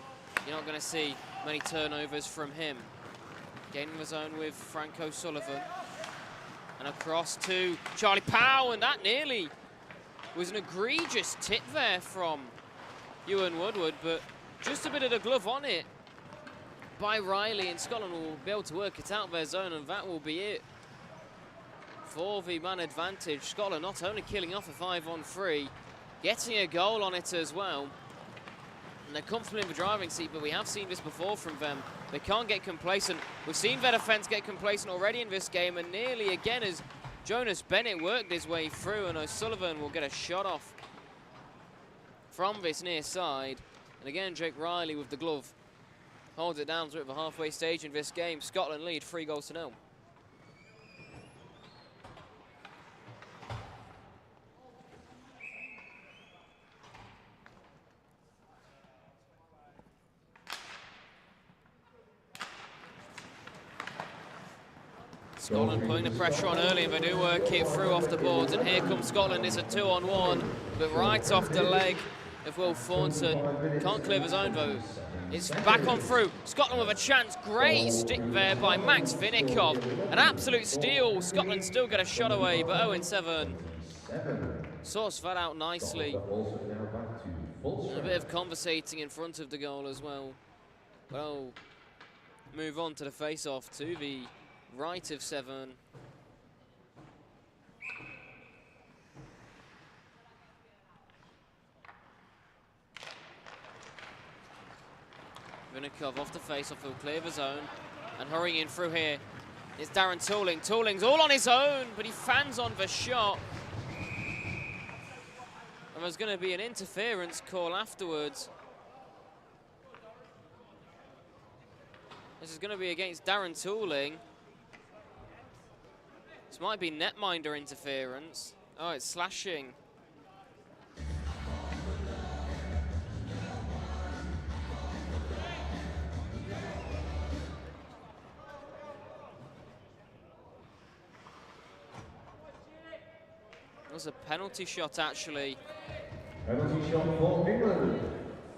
you're not going to see many turnovers from him. Gaining the zone with Frank O'Sullivan. And across to Charlie Powell, and that nearly was an egregious tip there from Ewan Woodward, but just a bit of the glove on it by Riley, and Scotland will be able to work it out their zone, and that will be it for the man advantage. Scotland not only killing off a 5-on-3, getting a goal on it as well. And they're comfortable in the driving seat, but we have seen this before from them. They can't get complacent. We've seen their defence get complacent already in this game, and nearly again as Jonas Bennett worked his way through, and O'Sullivan will get a shot off from this near side. And again, Jake Riley with the glove holds it down through the halfway stage in this game. Scotland lead 3-0. Scotland putting the pressure on early, and they do work it through off the boards, and here comes Scotland. It's a 2-on-1, but right off the leg of Will Thornton. Can't clear his own though. It's back on through. Scotland with a chance. Great stick there by Max Vinnikov. An absolute steal. Scotland still get a shot away, but 0-7. Sorts that out nicely. And a bit of conversating in front of the goal as well. Well, move on to the face-off to the right of 7. Vinnikov off the face-off, he'll clear the zone. And hurrying in through here is Darren Tooling. Tooling's all on his own, but he fans on the shot. And there's going to be an interference call afterwards. This is going to be against Darren Tooling. This might be netminder interference. Oh, it's slashing. was a penalty shot, actually. Penalty shot for England.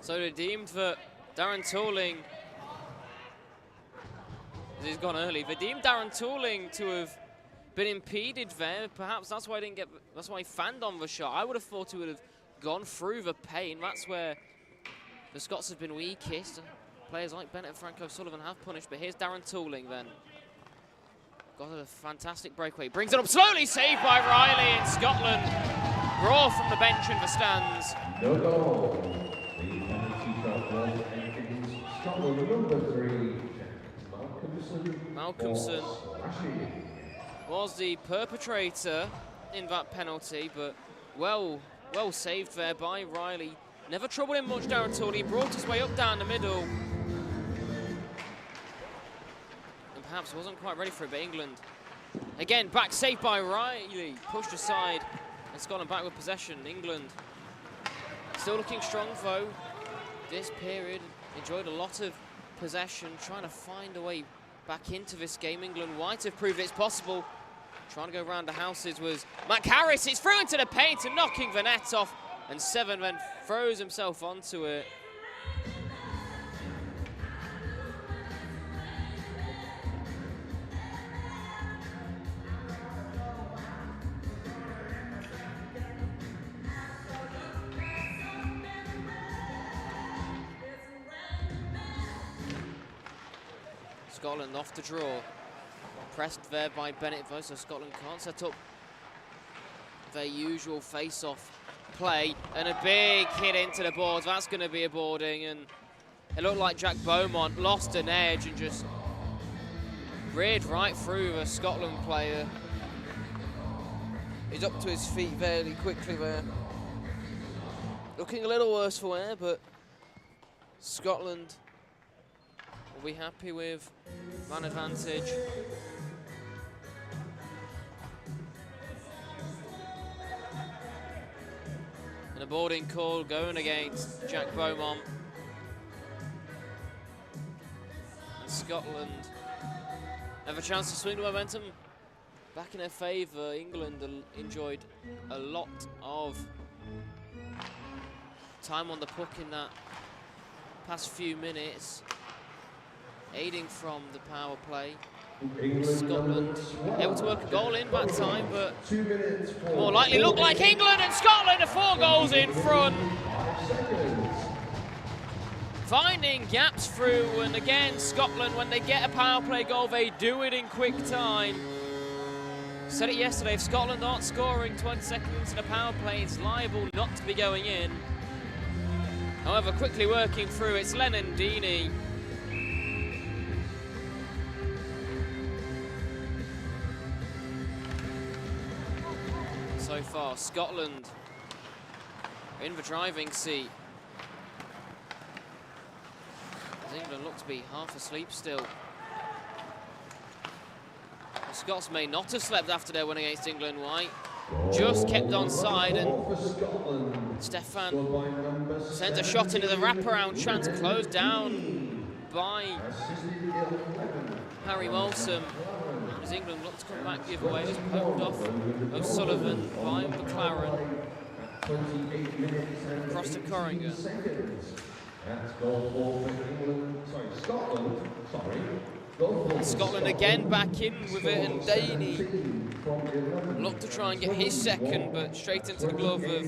So they deemed that Darren Tooling, he's gone early, they deemed Darren Tooling to have been impeded there. Perhaps that's why that's why he fanned on the shot. I would have thought he would have gone through the pain. That's where the Scots have been weakest. Players like Bennett and Franco Sullivan have punished, but here's Darren Tooling then. Got a fantastic breakaway. Brings it up slowly, saved by Riley in Scotland. Raw from the bench in the stands. No goal. The penalty shot was against Scotland, number 3, Malcolmson was the perpetrator in that penalty, but well saved there by Riley. Never troubled him much, Darren Tooling. He brought his way up down the middle. And perhaps wasn't quite ready for it, but England. Again, back saved by Riley. Pushed aside, and Scotland back with possession. England still looking strong, though. This period enjoyed a lot of possession, trying to find a way back into this game. England might have proved it's possible. Trying to go round the houses was Mac Harris. It's through into the paint and knocking the net off. And Seven then throws himself onto it. Scotland off the draw. Pressed there by Bennett, though, so Scotland can't set up their usual face-off play. And a big hit into the boards. That's going to be a boarding. And it looked like Jack Beaumont lost an edge and just reared right through the Scotland player. He's up to his feet fairly quickly there. Looking a little worse for wear, but Scotland will be happy with man advantage. And a boarding call going against Jack Beaumont. And Scotland have a chance to swing the momentum back in their favour. England enjoyed a lot of time on the puck in that past few minutes, aiding from the power play. Scotland able to work a goal in that time, but more likely look like England, and Scotland are 4 goals in front. Finding gaps through, and again, Scotland, when they get a power play goal, they do it in quick time. Said it yesterday, if Scotland aren't scoring 20 seconds into the power play, it's liable not to be going in. However, quickly working through, it's Lennon Deeney. So far, Scotland in the driving seat. As England look to be half asleep still. The Scots may not have slept after their win against England. White just kept on side, and Stefan sends a shot into the wraparound chance, closed down by Harry Molson. As England look to come back the other way, it was poked off O'Sullivan by McLaren. Across to Corrigan. Scotland again back in with it, and Daney looked to try and get his second, but straight into the glove of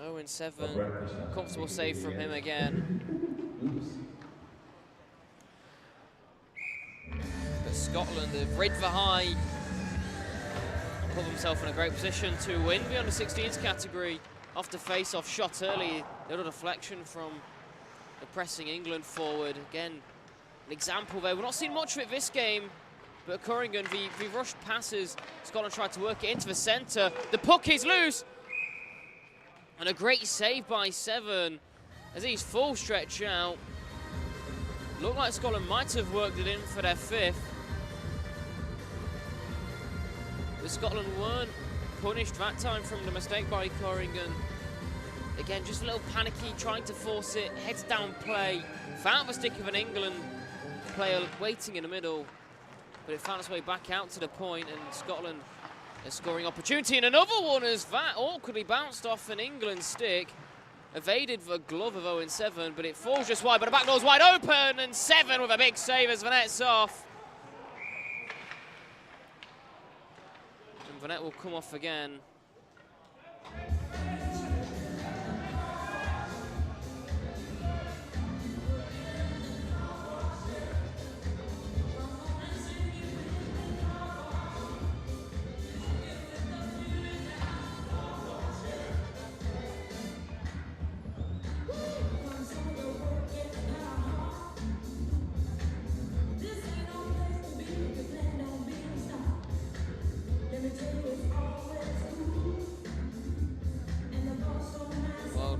Owen Seven. Comfortable save from him again. But Scotland have rid the high and put themselves in a great position to win the under-16s category. Off the face-off shot early, little deflection from the pressing England forward. Again, an example there. We've not seen much of it this game, but Corrigan, the rushed passes, Scotland tried to work it into the centre. The puck is loose, and a great save by Seven as he's full stretch out. Looked like Scotland might have worked it in for their 5th. But Scotland weren't punished that time from the mistake by Corrigan. Again, just a little panicky, trying to force it, heads down play. Found the stick of an England player waiting in the middle. but it found its way back out to the point, and Scotland a scoring opportunity, and another one as that awkwardly bounced off an England stick. Evaded the glove of Owen 7, but it falls just wide, but the back door's wide open, and 7 with a big save as Vanette's off. And Vanette will come off again.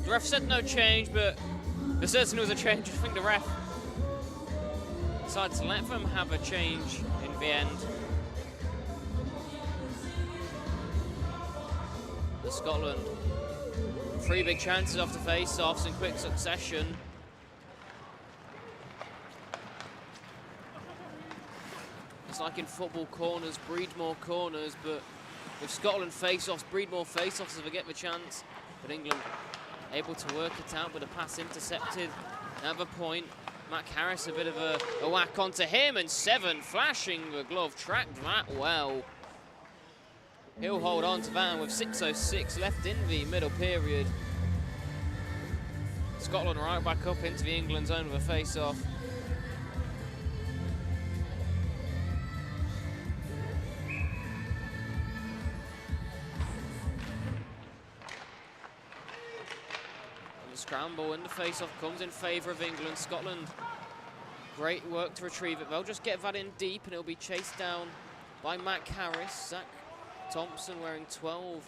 The ref said no change, but there certainly was a change. I think the ref decided to let them have a change in the end. For Scotland, 3 big chances off the face-offs in quick succession. It's like in football, corners breed more corners, but with Scotland face-offs breed more face-offs if they get the chance. But England able to work it out, but a pass intercepted at the point. Matt Harris a bit of a whack onto him, and 7 flashing the glove, tracked that well. He'll hold on to that with 6:06 left in the middle period. Scotland right back up into the England zone with a face-off. Scramble and the face-off comes in favour of England. Scotland, great work to retrieve it. They'll just get that in deep, and it'll be chased down by Matt Harris. Zach Thompson wearing 12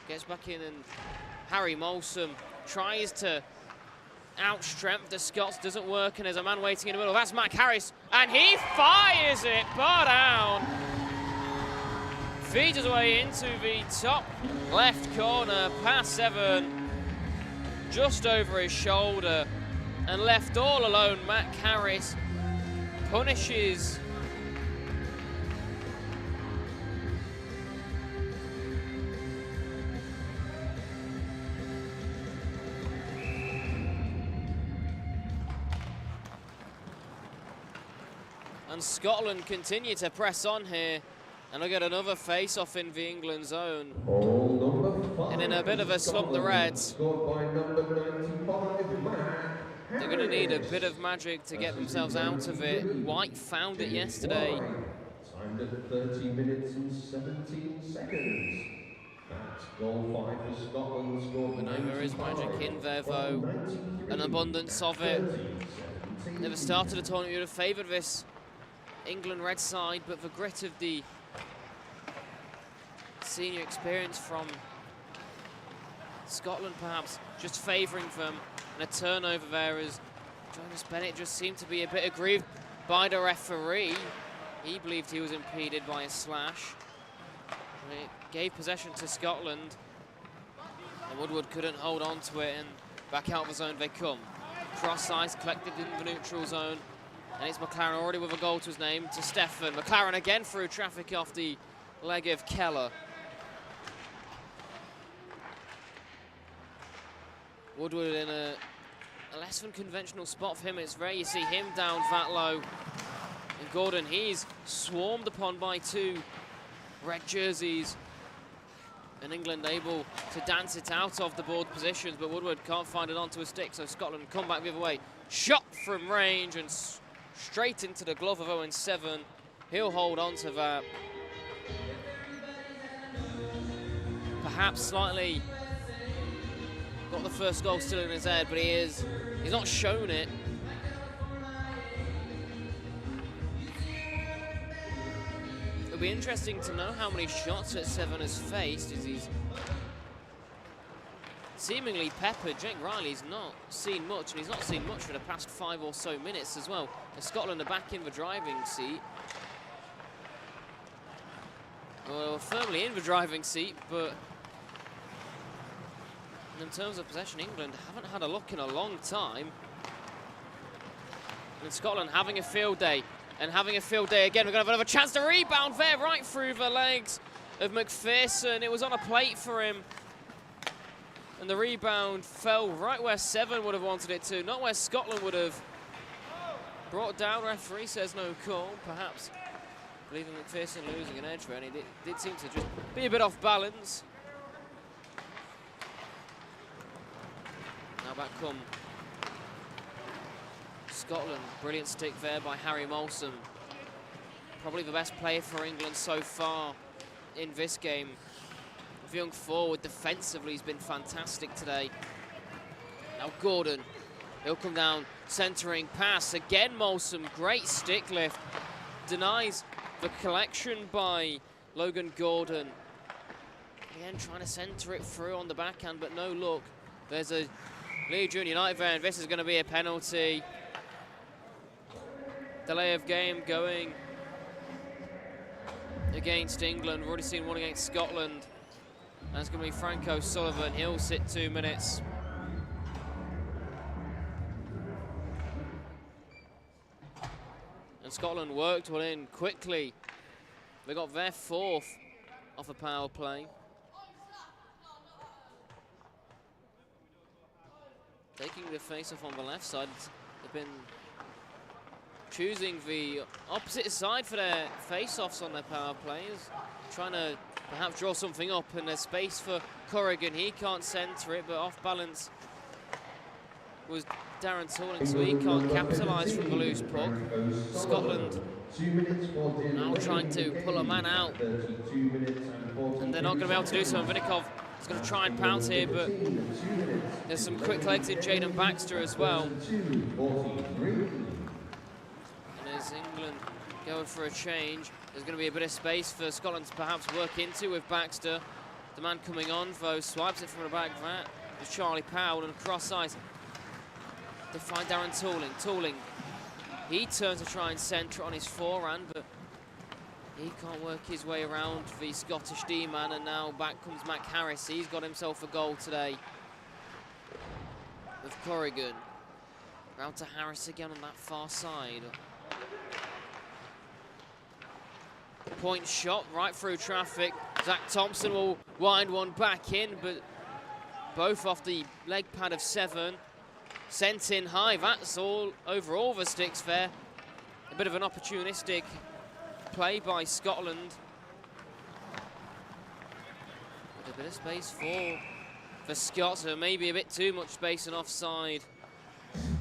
gets back in, and Harry Molson tries to outstrength the Scots, doesn't work, and there's a man waiting in the middle. That's Matt Harris, and he fires it far down. Feeds his way into the top left corner, past 7. Just over his shoulder, and left all alone. Matt Harris punishes and Scotland continue to press on here, and look at another face-off in the England zone. And in a bit of a slump, the Reds. They're going to need a bit of magic to get themselves out of it. White found it yesterday. Timed at 30 minutes and 17 seconds. That's goal 5 for Scotland. We know there is magic in there, though. An abundance of it. Never started a tournament you would have favoured this England Red side, but the grit of the senior experience from Scotland perhaps just favouring them, and a turnover there as Jonas Bennett just seemed to be a bit aggrieved by the referee. He believed he was impeded by a slash. And it gave possession to Scotland, and Woodward couldn't hold on to it, and back out of the zone they come. Cross ice collected in the neutral zone, and it's McLaren already with a goal to his name, to Stefan. McLaren again through traffic off the leg of Keller. Woodward in a less than conventional spot for him. It's rare you see him down that low. And Gordon, he's swarmed upon by 2 red jerseys. And England able to dance it out of the board positions, but Woodward can't find it onto a stick, so Scotland come back the other way. Shot from range and straight into the glove of Owen 7. He'll hold on to that. Perhaps slightly got the first goal still in his head, but he's not shown it. It'll be interesting to know how many shots that 7 has faced, as he's seemingly peppered. Jake Riley's not seen much, and he's not seen much for the past 5 or so minutes as well. As Scotland are back in the driving seat. Well, firmly in the driving seat, but in terms of possession, England haven't had a look in a long time. And Scotland having a field day. and having a field day again. We're going to have another chance to rebound there, right through the legs of McPherson. It was on a plate for him. And the rebound fell right where Seven would have wanted it to, not where Scotland would have. Brought down, referee says no call, perhaps leaving McPherson losing an edge there, and he did seem to just be a bit off balance. Now back come Scotland. Brilliant stick there by Harry Molson. Probably the best player for England so far in this game. The young forward defensively has been fantastic today. Now Gordon, he'll come down, centering pass. Again Molson, great stick lift. Denies the collection by Logan Gordon. Again trying to center it through on the backhand, but no luck. There's a Leeds United there, and this is going to be a penalty. Delay of game going against England. We've already seen one against Scotland. And it's going to be Frank O'Sullivan. He'll sit 2 minutes. And Scotland worked one in quickly. They got their 4th off a power play. Taking the face-off on the left side. They've been choosing the opposite side for their face-offs on their power plays. Trying to perhaps draw something up, and there's space for Corrigan. He can't centre it, but off balance was Darren Tooling, so he can't capitalise from the loose puck. Scotland now trying to pull a man out, and they're not going to be able to do so. Vinikov is going to try and pounce here, but there's some quick legs in Jaden Baxter as well. And as England going for a change, there's going to be a bit of space for Scotland to perhaps work into with Baxter. The man coming on, though, swipes it from the back. That is Charlie Powell, and cross ice. They find Darren Tooling. Tooling, he turns to try and centre on his forehand, but he can't work his way around the Scottish D-man, and now back comes Mac Harris. He's got himself a goal today with Corrigan. Round to Harris again on that far side. Point shot right through traffic. Zach Thompson will wind one back in, but both off the leg pad of Seven. Sent in high. That's all over all the sticks there. A bit of an opportunistic play by Scotland. With a bit of space for Scots, so maybe a bit too much space, and offside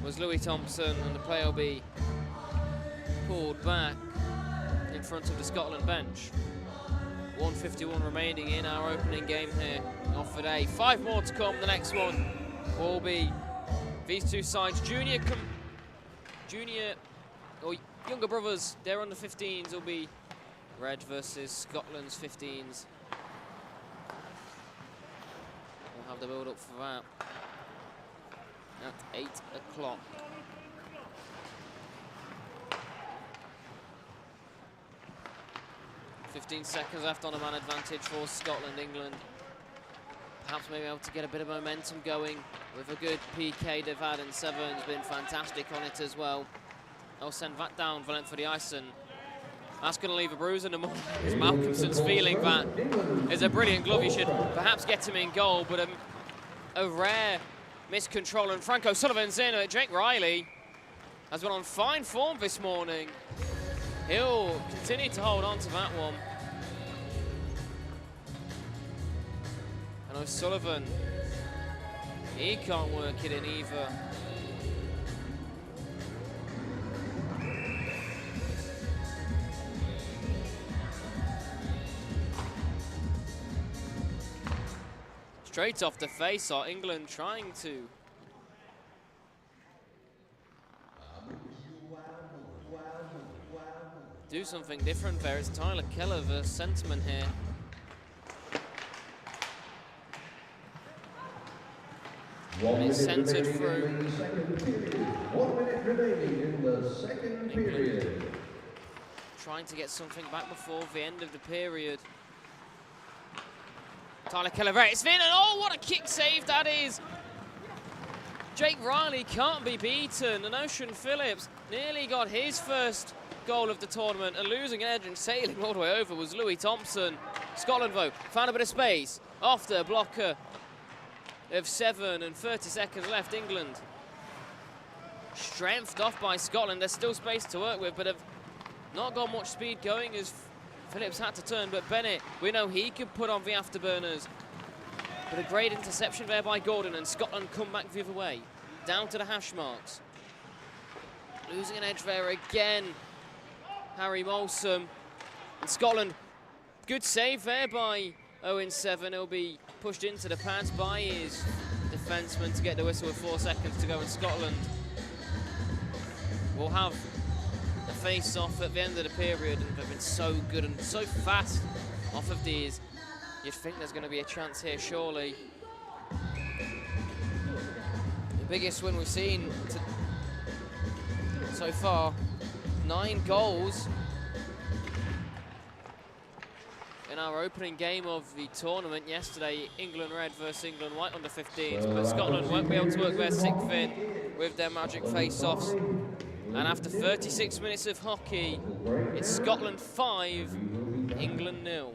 was Louis Thompson, and the play will be pulled back in front of the Scotland bench. 1:51 remaining in our opening game here off the day. 5 more to come. The next one will be these two sides, junior or younger brothers. Their under 15s will be Red versus Scotland's 15s. We'll have the build up for that at 8 o'clock. .15 seconds left on a man advantage for Scotland. England perhaps maybe able to get a bit of momentum going with a good PK they've had, and Seven's been fantastic on it as well. They'll send that down the length of the ice, and that's going to leave a bruise in the morning, as Malcolmson's feeling that is a brilliant glove. You should perhaps get him in goal, but a rare miscontrol, and Frank O'Sullivan's in. Jake Riley has been on fine form this morning. He'll continue to hold on to that one. And O'Sullivan, he can't work it in either. Straight off the face, are England trying to do something different there. It's Tyler Keller, the centreman here. And it's centred through. 1 minute remaining in the second period. Trying to get something back before the end of the period. Tyler Keller, it's in, and oh, what a kick save that is. Jake Riley can't be beaten, and Ocean Phillips nearly got his first goal of the tournament, and losing edge and sailing all the way over was Louis Thompson. Scotland, though, found a bit of space after a blocker of 7 and 30 seconds left. England strengthened off by Scotland. There's still space to work with, but have not got much speed going as Phillips had to turn. But Bennett, we know he can put on the afterburners. But a great interception there by Gordon, and Scotland come back the other way, down to the hash marks. Losing an edge there again, Harry Molson. And Scotland, good save there by Owen Seven. He'll be pushed into the pads by his defenseman to get the whistle with 4 seconds to go, and Scotland will have a face-off at the end of the period, and they've been so good and so fast off of these. You'd think there's going to be a chance here, surely. The biggest win we've seen so far, 9 goals in our opening game of the tournament yesterday. England Red versus England White under 15s, but Scotland won't be able to work their 6th in with their magic face-offs. And after 36 minutes of hockey, it's Scotland 5, England 0.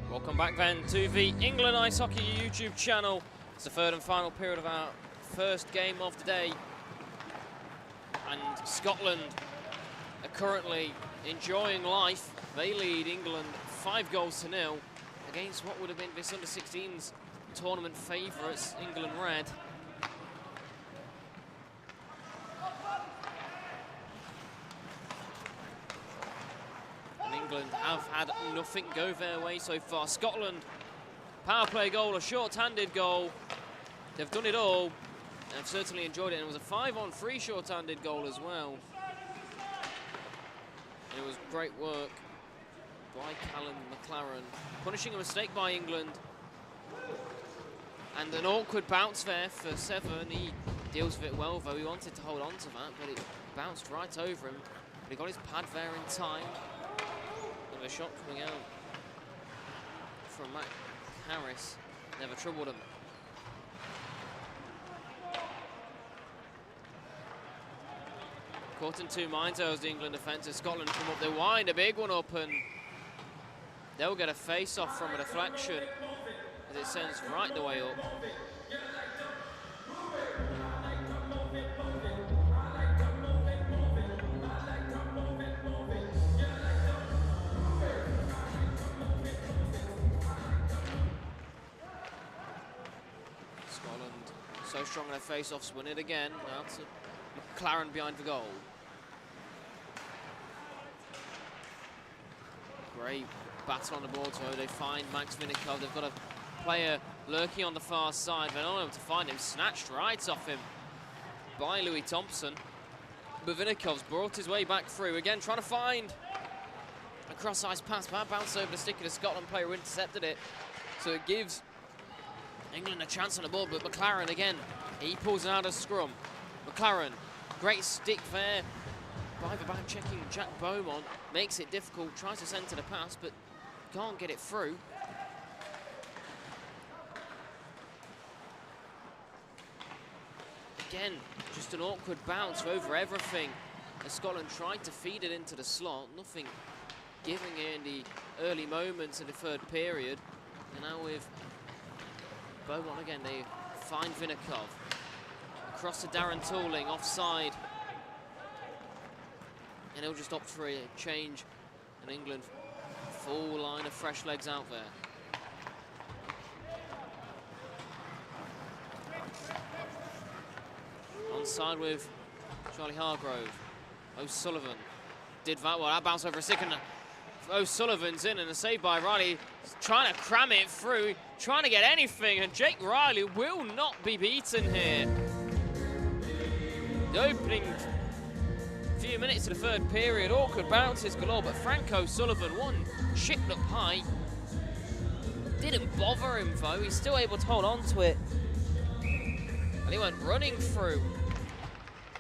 Welcome back then to the England Ice Hockey YouTube channel. It's the third and final period of our first game of the day. And Scotland are currently enjoying life. They lead England 5-0 against what would have been this under-16s tournament favourites, England Red. England have had nothing go their way so far. Scotland, power play goal, a short-handed goal. They've done it all. They've certainly enjoyed it. And it was a 5-on-3 short-handed goal as well. And it was great work by Callum McLaren, punishing a mistake by England. And an awkward bounce there for Seven. He deals with it well, though he wanted to hold on to that, but it bounced right over him. But he got his pad there in time. a shot coming out from Matt Harris. Never troubled him. Caught in two minds as the England defence. As Scotland come up, they wind a big one up and they'll get a face-off from a deflection as it sends right the way up. Scotland so strong in their face-offs, win it again. Now to McLaren behind the goal. Great battle on the board, so they find Max Vinikov. They've got a player lurking on the far side. They're not able to find him. Snatched right off him by Louis Thompson. But Vinikov's brought his way back through. Again, trying to find a cross-ice pass. Bad bounce over the stick of the Scotland player who intercepted it. So it gives England a chance on the board, but McLaren again, he pulls it out of scrum. McLaren, great stick there by the back checking Jack Beaumont, makes it difficult, tries to centre the pass, but can't get it through. Again, just an awkward bounce over everything as Scotland tried to feed it into the slot, nothing giving it in the early moments of the third period. And now with Beaumont again, they find Vinikov. Across to Darren Tooling, offside. And he'll just opt for a change. And England, full line of fresh legs out there. Onside with Charlie Hargrove. O'Sullivan did that well. That bounced over a second. O'Sullivan's in and a save by Riley. He's trying to cram it through, trying to get anything, and Jake Riley will not be beaten here. The opening few minutes of the third period, awkward bounces galore, but Frank O'Sullivan, one chipped up high. Didn't bother him though, he's still able to hold on to it. And he went running through,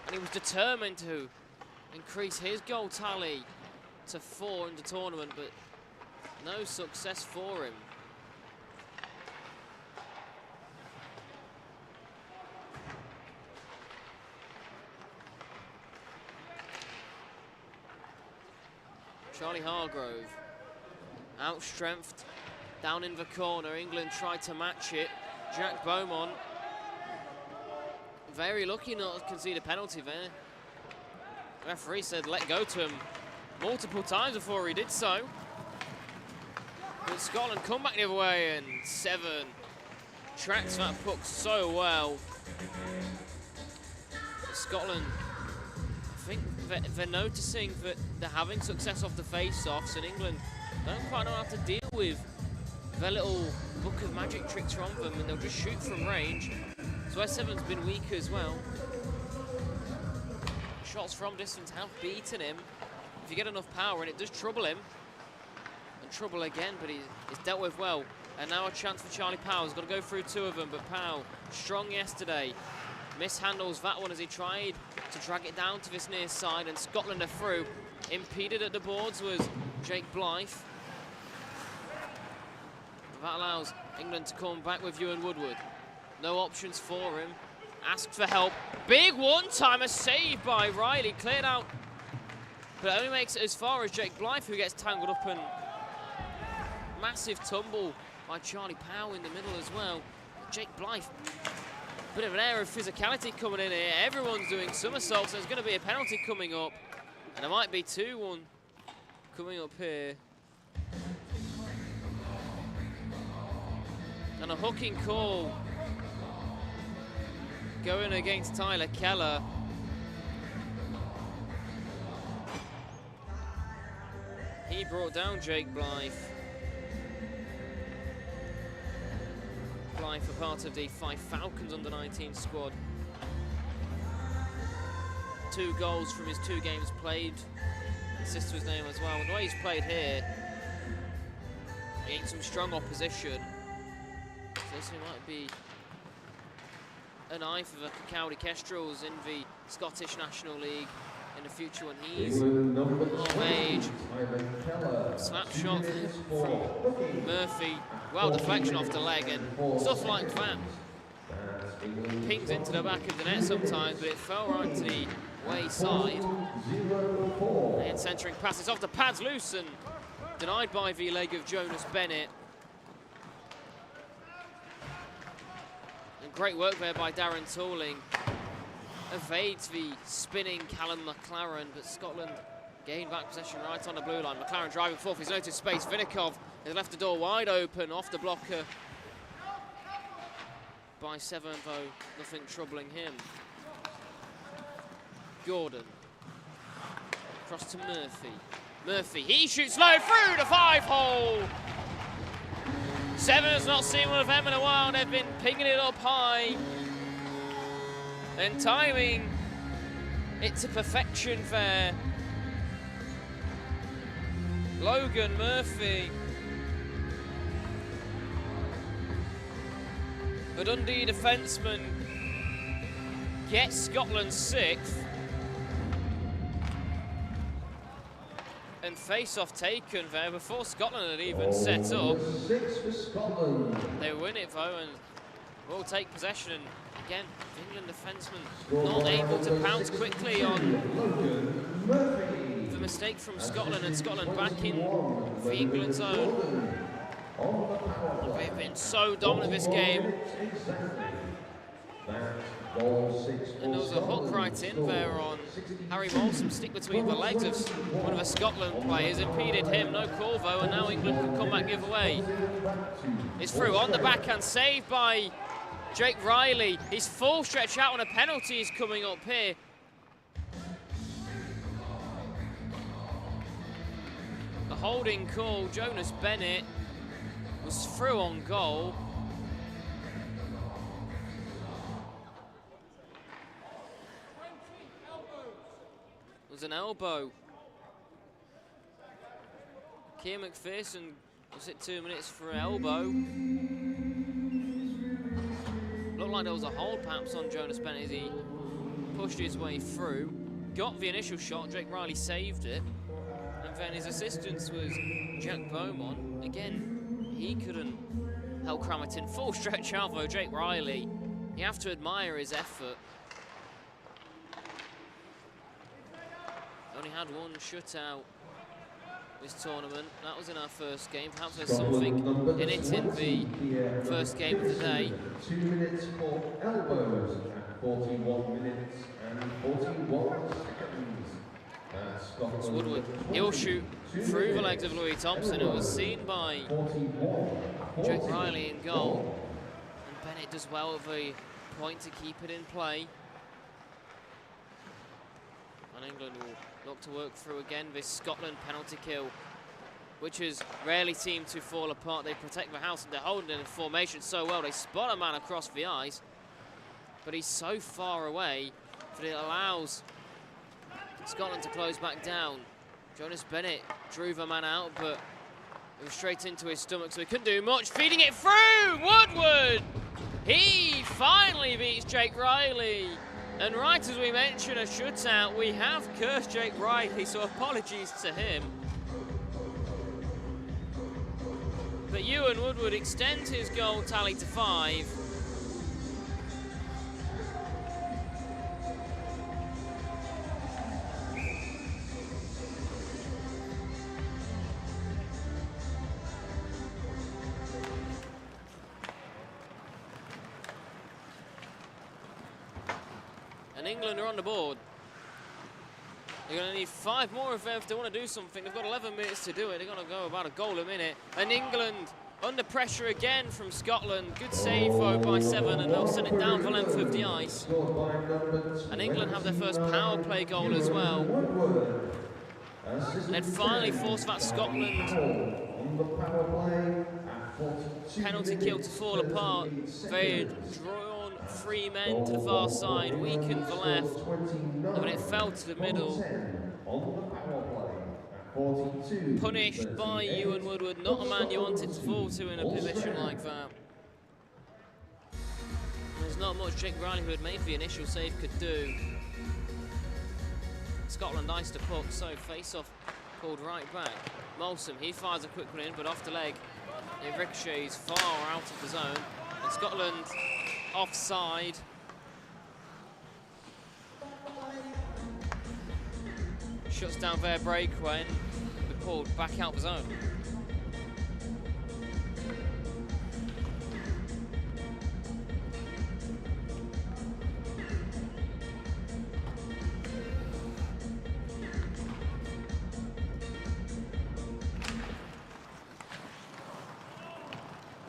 and he was determined to increase his goal tally to 4 in the tournament, but no success for him. Charlie Hargrove, outstrengthed, down in the corner. England tried to match it. Jack Beaumont, very lucky not to concede a penalty there. The referee said let go to him multiple times before he did so. But Scotland come back the other way, and Seven tracks that puck so well. Scotland, I think they're noticing that they're having success off the face-offs, and England don't quite know how to deal with their little book of magic tricks from them, and they'll just shoot from range. So Seven's been weak as well. Shots from distance have beaten him. If you get enough power, and it does trouble him, and trouble again, but he's dealt with well. And now a chance for Charlie Powell. He's got to go through 2 of them, but Powell, strong yesterday, mishandles that one as he tried to drag it down to this near side, and Scotland are through. Impeded at the boards was Jake Blythe. That allows England to come back with Ewan Woodward. No options for him. Asked for help. Big one-timer saved by Riley. Cleared out, but it only makes it as far as Jake Blythe, who gets tangled up, and massive tumble by Charlie Powell in the middle as well. Jake Blythe, bit of an air of physicality coming in here. Everyone's doing somersaults. There's going to be a penalty coming up, and there might be 2-1 coming up here. And a hooking call going against Tyler Keller. He brought down Jake Blythe. Blythe, a part of the 5 Falcons under-19 squad. 2 goals from his 2 games played. Assist to his name as well. And the way he's played here, against some strong opposition, so this might be an eye for the County Kestrels in the Scottish National League. in the future when he's of age. Snapshot from Murphy. Well, deflection off the leg and stuff like that. Pings into the back of the net sometimes, but it fell right to the away side. And centering passes off the pads loose and denied by the leg of Jonas Bennett. And great work there by Darren Tooling. Evades the spinning Callum McLaren, but Scotland gained back possession right on the blue line. McLaren driving forth his noted space. Vinikov has left the door wide open off the blocker by 7, though nothing troubling him. Gordon. Across to Murphy. Murphy, he shoots low through the 5-hole. 7 has not seen one of them in a while. They've been pinging it up high and timing it to perfection there. Logan Murphy. The Dundee defenceman gets Scotland 6th. And face-off taken there before Scotland had even set up. 6 for Scotland. They win it though and will take possession. And again, England defenceman not able to pounce quickly on the mistake from Scotland, and Scotland back in the England zone. They've been so dominant this game. And there was a hook right in there on Harry Molson, stick between the legs of one of the Scotland players, impeded him, no call though, and now England can come back give away. It's through on the backhand, saved by Jake Riley. His full stretch out on a penalty is coming up here. The holding call, Jonas Bennett was through on goal. It was an elbow. Keir McPherson was it 2 minutes for an elbow. Looked like there was a hold perhaps on Jonas Bennett as he pushed his way through. Got the initial shot, Jake Riley saved it. And then his assistance was Jack Beaumont. Again, he couldn't help cram it in. Full stretch out though, Jake Riley. You have to admire his effort. Only had one shutout this tournament. That was in our first game. Perhaps there's something in it in the first game of the day. 2 minutes for elbows at 41 minutes and 41 seconds. It's Woodward. He'll shoot through the legs of Louis Thompson. It was seen by Jake Riley in goal. And Bennett does well with the point to keep it in play. And England will look to work through again this Scotland penalty kill, which has rarely seemed to fall apart. They protect the house and they're holding it in formation so well. They spot a man across the ice, but he's so far away that it allows Scotland to close back down. Jonas Bennett drew the man out, but it was straight into his stomach, so he couldn't do much. Feeding it through, Woodward! He finally beats Jake Riley. And right as we mention a shutout, we have cursed Jake Riley, so apologies to him. But Ewan Woodward extends his goal tally to 5. And England are on the board. They're going to need 5 more of them if they want to do something. They've got 11 minutes to do it. They're going to go about a goal a minute. And England under pressure again from Scotland. Good save though by 7, and they'll send it down the length of the ice. And England have their first power play goal as well. And finally force that Scotland penalty kill to fall apart. They had drawn 3 men to the far side, weakened the left, and when it fell to the middle, punished by Ewan Woodward. Not a man you wanted to fall to in a position like that. There's not much Jake Riley, who had made the initial save, could do. Scotland ice to puck, so face-off called right back. Molson, he fires a quick one in, but off the leg. It ricochets far out of the zone. And Scotland offside. Shuts down their breakaway and they're pulled back out the zone.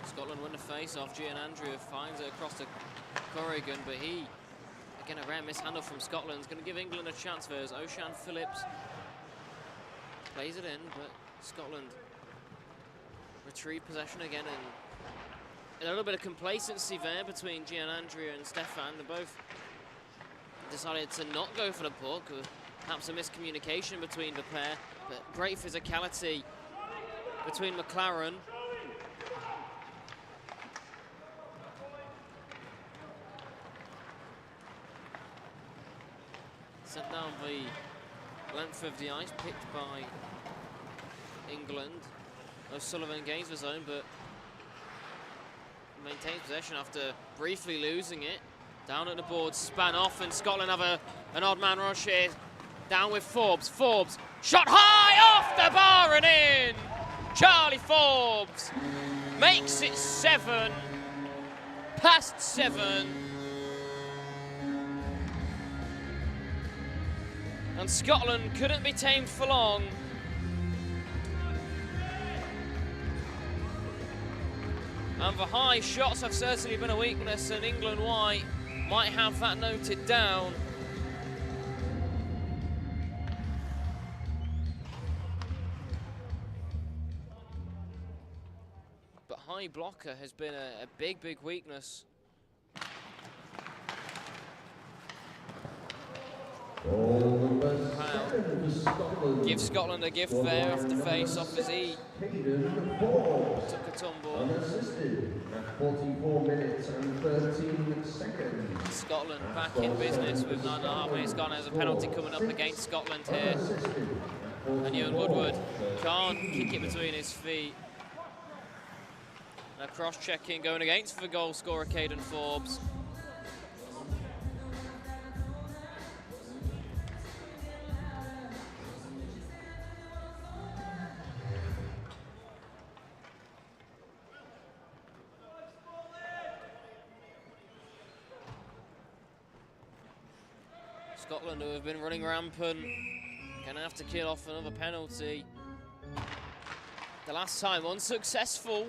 Scotland win the face-off. Gian Andrew finds it across to Corrigan, but he, again, a rare mishandle from Scotland. Is going to give England a chance. There's O'Shan Phillips. Plays it in, but Scotland retrieve possession again. And a little bit of complacency there between Gian Andrew and Stefan. They both decided to not go for the puck. Perhaps a miscommunication between the pair, but great physicality between McLaren. Sent down the length of the ice, picked by England. O'Sullivan gains the zone, but maintains possession after briefly losing it. Down at the board, span off, and Scotland have an odd man rush here. Down with Forbes. Forbes, shot high off the bar and in! Charlie Forbes makes it 7, past 7. And Scotland couldn't be tamed for long. And the high shots have certainly been a weakness, and England White might have that noted down. But high blocker has been a big, big weakness. Give Scotland a gift there after face-off as he took a tumble. Unassisted at 44 minutes and 13 seconds. Scotland back in business with 9.5 minutes gone. There's a penalty coming up against Scotland here. And Ewan Woodward can't kick it between his feet. And a cross-checking going against the goal scorer, Caden Forbes. Scotland, who have been running rampant, gonna have to kill off another penalty. The last time unsuccessful,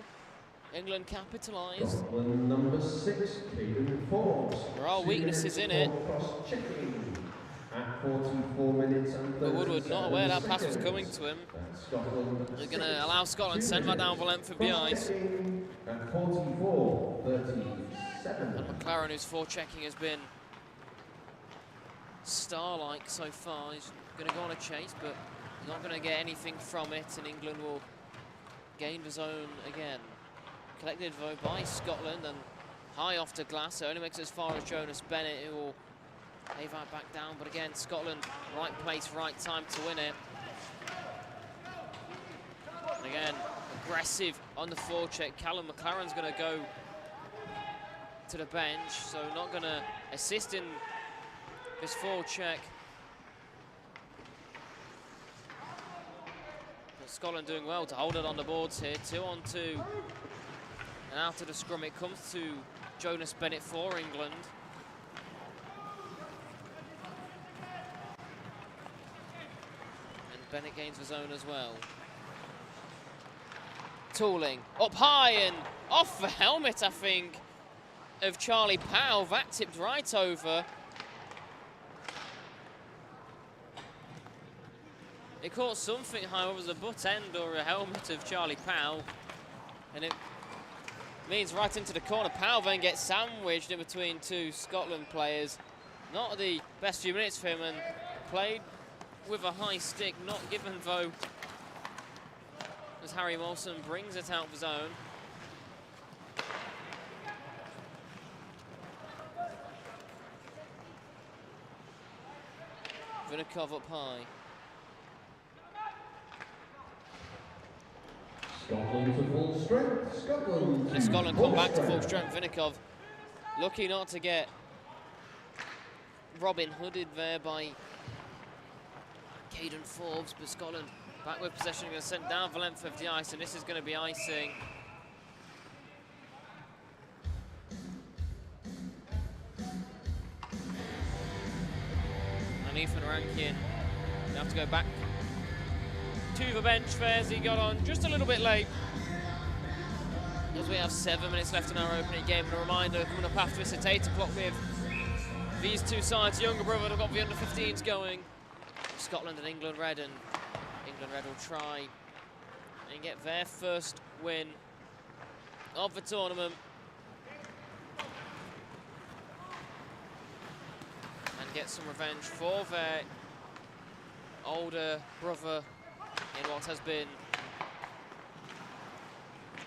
England capitalised. Scotland number 6, Caden Forbes. There are weaknesses in it. At 44 minutes and 37 But Woodward not aware that pass was coming to him. They're gonna allow Scotland to send that down the length of the ice. At 44, 37. And McLaren, whose forechecking has been star-like so far, he's going to go on a chase, but he's not going to get anything from it, and England will gain the zone again. Collected though by Scotland, and high off to glass. It only makes it as far as Jonas Bennett, who will lay that back down. But again, Scotland, right place, right time to win it. And again, aggressive on the forecheck. Callum McLaren's going to go to the bench, so not going to assist in this forecheck. But Scotland doing well to hold it on the boards here. 2-on-2. And out of the scrum, it comes to Jonas Bennett for England. And Bennett gains the zone as well. Tooling up high and off the helmet, I think, of Charlie Powell. That tipped right over. It caught something, however, the butt end or a helmet of Charlie Powell. And it means right into the corner. Powell then gets sandwiched in between two Scotland players. Not the best few minutes for him, and played with a high stick, not given though, as Harry Molson brings it out of the zone. Vinikov up high. Scotland to full strength. Scotland. And Scotland come back to full strength. Vinikov lucky not to get Robin Hooded there by Caden Forbes, but Scotland back with possession, going to send down the length of the ice, and this is going to be icing. And Ethan Rankin will have to go back to the bench there as he got on just a little bit late. As we have 7 minutes left in our opening game, and a reminder coming up after this at 8 o'clock with these two sides. Younger brother have got the under-15s going. Scotland and England Red, and England Red will try and get their first win of the tournament. And get some revenge for their older brother in what has been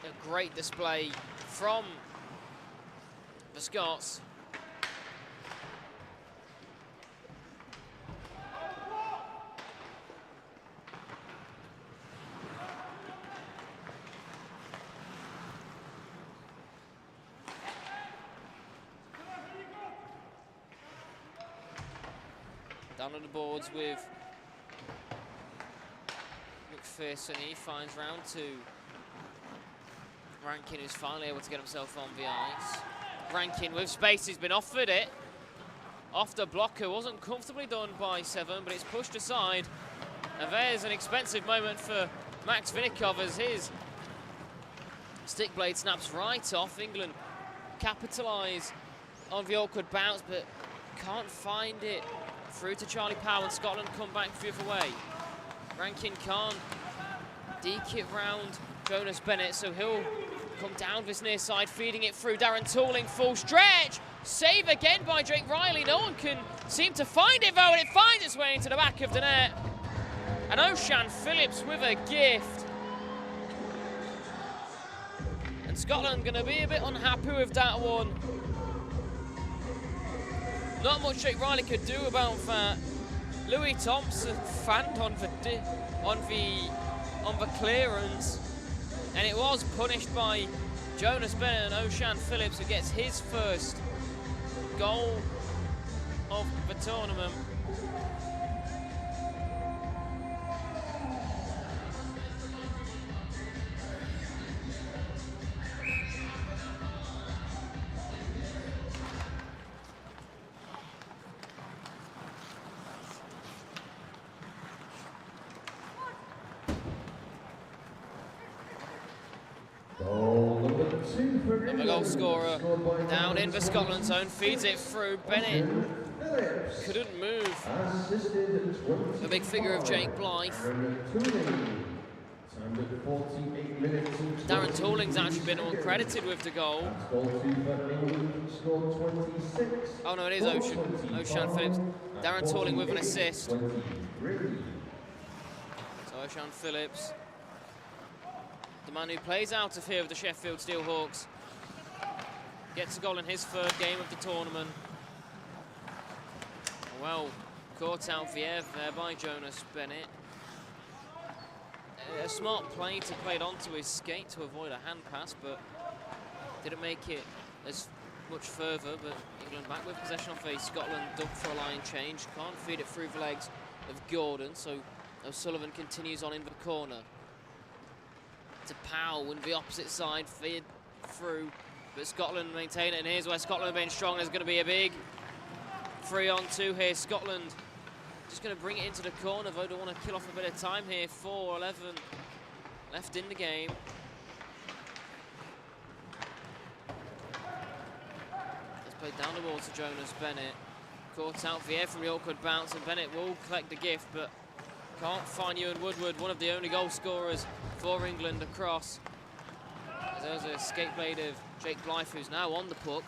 a great display from the Scots. Down on the boards with McPherson. He finds round 2. Rankin, who's finally able to get himself on the ice. Rankin with space, he's been offered it. Off the blocker, wasn't comfortably done by 7, but it's pushed aside. And there's an expensive moment for Max Vinikov as his stick blade snaps right off. England capitalise on the awkward bounce, but can't find it through to Charlie Powell, and Scotland come back the other way. Rankin can't deke it round Jonas Bennett, so he'll come down this near side, feeding it through. Darren Tooling, full stretch. Save again by Jake Riley. No one can seem to find it, though, and it finds its way into the back of the net. And O'Shan Phillips with a gift. And Scotland going to be a bit unhappy with that one. Not much Jake Riley could do about that. Louis Thompson fanned on the clearance, and it was punished by Jonas Bennett, and O'Shan Phillips, who gets his first goal of the tournament. The goal scorer down in the Scotland zone, feeds it through. Bennett couldn't move. The big figure of Jake Blythe. Darren Tooling's actually been uncredited with the goal. Oh no, it is O'Shan Phillips. Darren Tooling with an assist. So O'Shan Phillips, the man who plays out of here with the Sheffield Steelhawks, gets a goal in his third game of the tournament. Well, caught out the air there by Jonas Bennett. A smart play to play it onto his skate to avoid a hand pass, but didn't make it as much further. But England back with possession off a Scotland dug for a line change. Can't feed it through the legs of Gordon, so O'Sullivan continues on in the corner. To Powell in the opposite side, feed through, but Scotland maintain it, and here's where Scotland being strong. There's going to be a big 3-on-2 here. Scotland just going to bring it into the corner, though. Don't want to kill off a bit of time here. 4:11 left in the game. Let's play down the wall to Jonas Bennett. Caught out the air from the awkward bounce, and Bennett will collect the gift, but can't find Ewan Woodward, one of the only goal scorers for England across. There's a skate blade of Jake Blythe, who's now on the puck.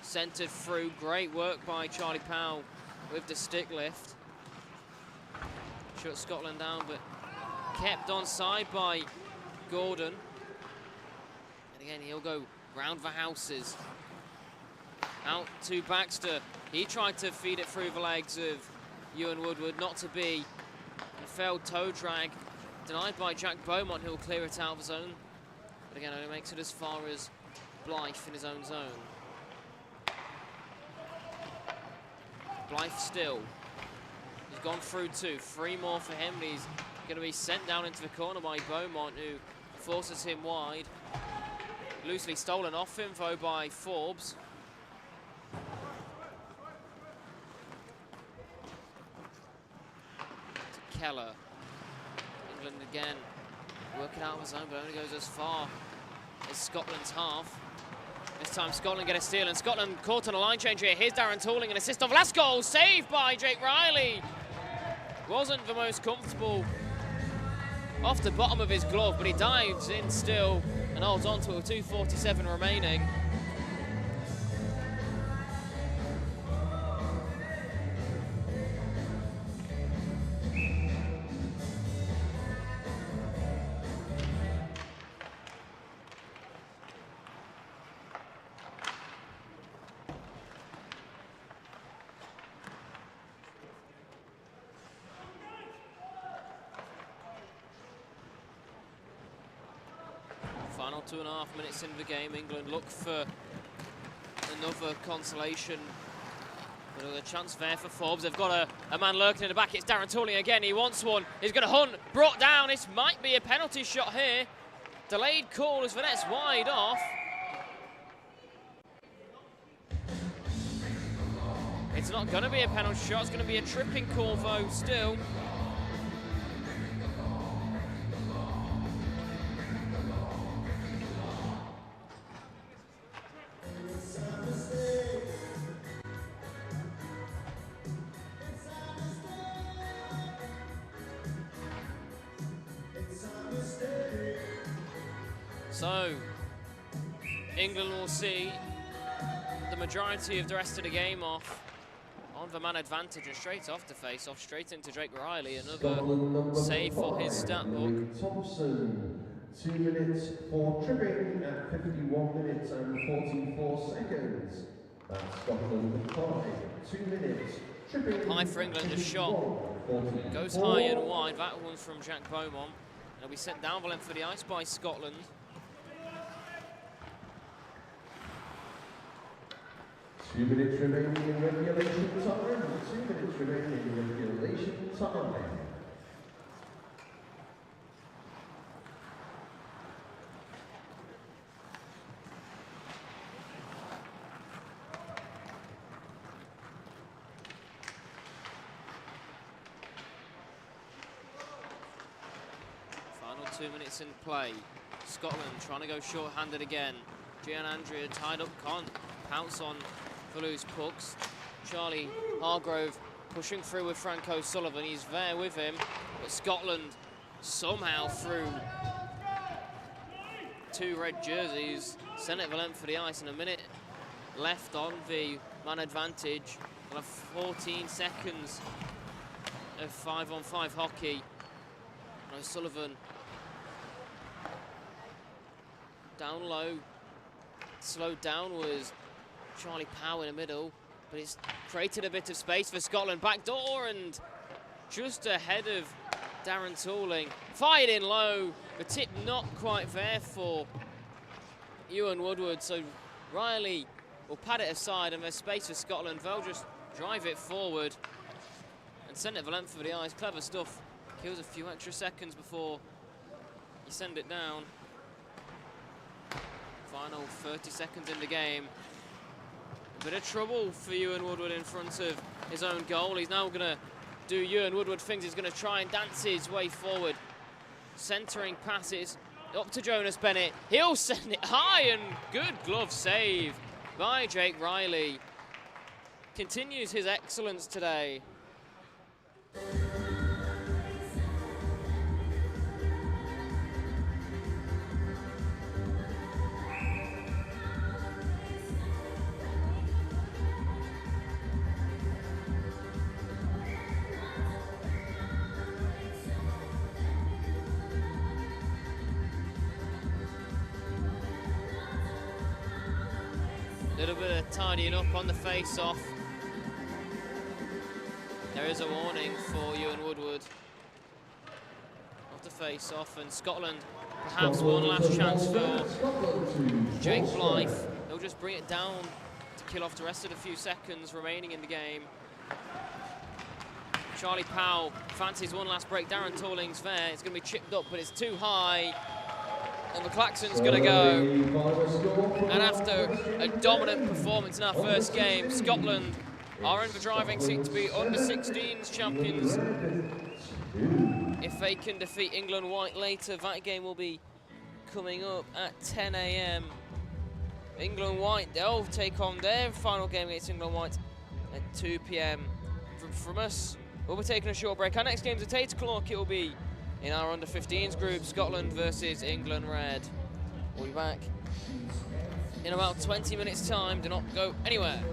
Centered through, great work by Charlie Powell with the stick lift. Shut Scotland down, but kept on side by Gordon. And again, he'll go round the houses. Out to Baxter. He tried to feed it through the legs of Ewan Woodward, not to be. A failed toe drag, denied by Jack Beaumont, who will clear it out of his zone. But again, only makes it as far as Blythe in his own zone. Blythe still. He's gone through 2. 3 more for him, but he's going to be sent down into the corner by Beaumont, who forces him wide. Loosely stolen off him, though, by Forbes. To Keller. England again, working out of his zone, but only goes as far as Scotland's half. This time Scotland get a steal, and Scotland caught on a line change here. Here's Darren Tooling, an assist of last goal, saved by Jake Riley. Wasn't the most comfortable off the bottom of his glove, but he dives in still and holds on to it with 2:47 remaining. Final 2.5 minutes in the game. England look for another consolation. But a chance there for Forbes. They've got a man lurking in the back. It's Darren Tooling again. He wants one. He's going to hunt. Brought down. This might be a penalty shot here. Delayed call as the net's wide off. It's not going to be a penalty shot. It's going to be a tripping call, though, still. So, England will see the majority of the rest of the game off on the man advantage, and straight off the face-off, straight into Jake Riley. Another save for his stat book. Thompson, 2 minutes for tripping at 51 minutes and 44 seconds. That's Scotland 5, 2 minutes. Tripping. High for England, the shot goes high and wide. That one's from Jack Beaumont. It'll be sent down the length for the ice by Scotland. 2 minutes remaining in regulation time. 2 minutes remaining in regulation time. Final 2 minutes in play. Scotland trying to go short-handed again. Gian Andrea tied up, can't pounce on for loose pucks. Charlie Hargrove pushing through with Frank O'Sullivan. He's there with him, but Scotland somehow through 2 red jerseys sent it the length for the ice, and a minute left on the man advantage. We'll have 14 seconds of 5-on-5 hockey. And O'Sullivan down low, slowed down was Charlie Power in the middle, but it's created a bit of space for Scotland. Back door, and just ahead of Darren Tooling. Fired in low, the tip not quite there for Ewan Woodward, so Riley will pad it aside, and there's space for Scotland. They'll just drive it forward and send it the length of the ice. Clever stuff. Kills a few extra seconds before you send it down. Final 30 seconds in the game. A bit of trouble for Ewan Woodward in front of his own goal. He's now going to do Ewan Woodward things. He's going to try and dance his way forward. Centering passes up to Jonas Bennett. He'll send it high, and good glove save by Jake Riley. Continues his excellence today. Little bit of tidying up on the face-off. There is a warning for Ewan Woodward. Off the face-off, and Scotland perhaps one last chance for Jake Blythe. He'll just bring it down to kill off the rest of the few seconds remaining in the game. Charlie Powell fancies one last break. Darren Talling's there. It's going to be chipped up, but it's too high. And McClaxon's going to go. And after a dominant performance in our first game, Scotland are in the driving seat to be under-16s champions. If they can defeat England White later, that game will be coming up at 10 AM. England White, they'll take on their final game against England White at 2 PM. From us, we'll be taking a short break. Our next game's at 8 o'clock. It will be in our under-15s group, Scotland versus England Red. We'll be back in about 20 minutes' time. Do not go anywhere.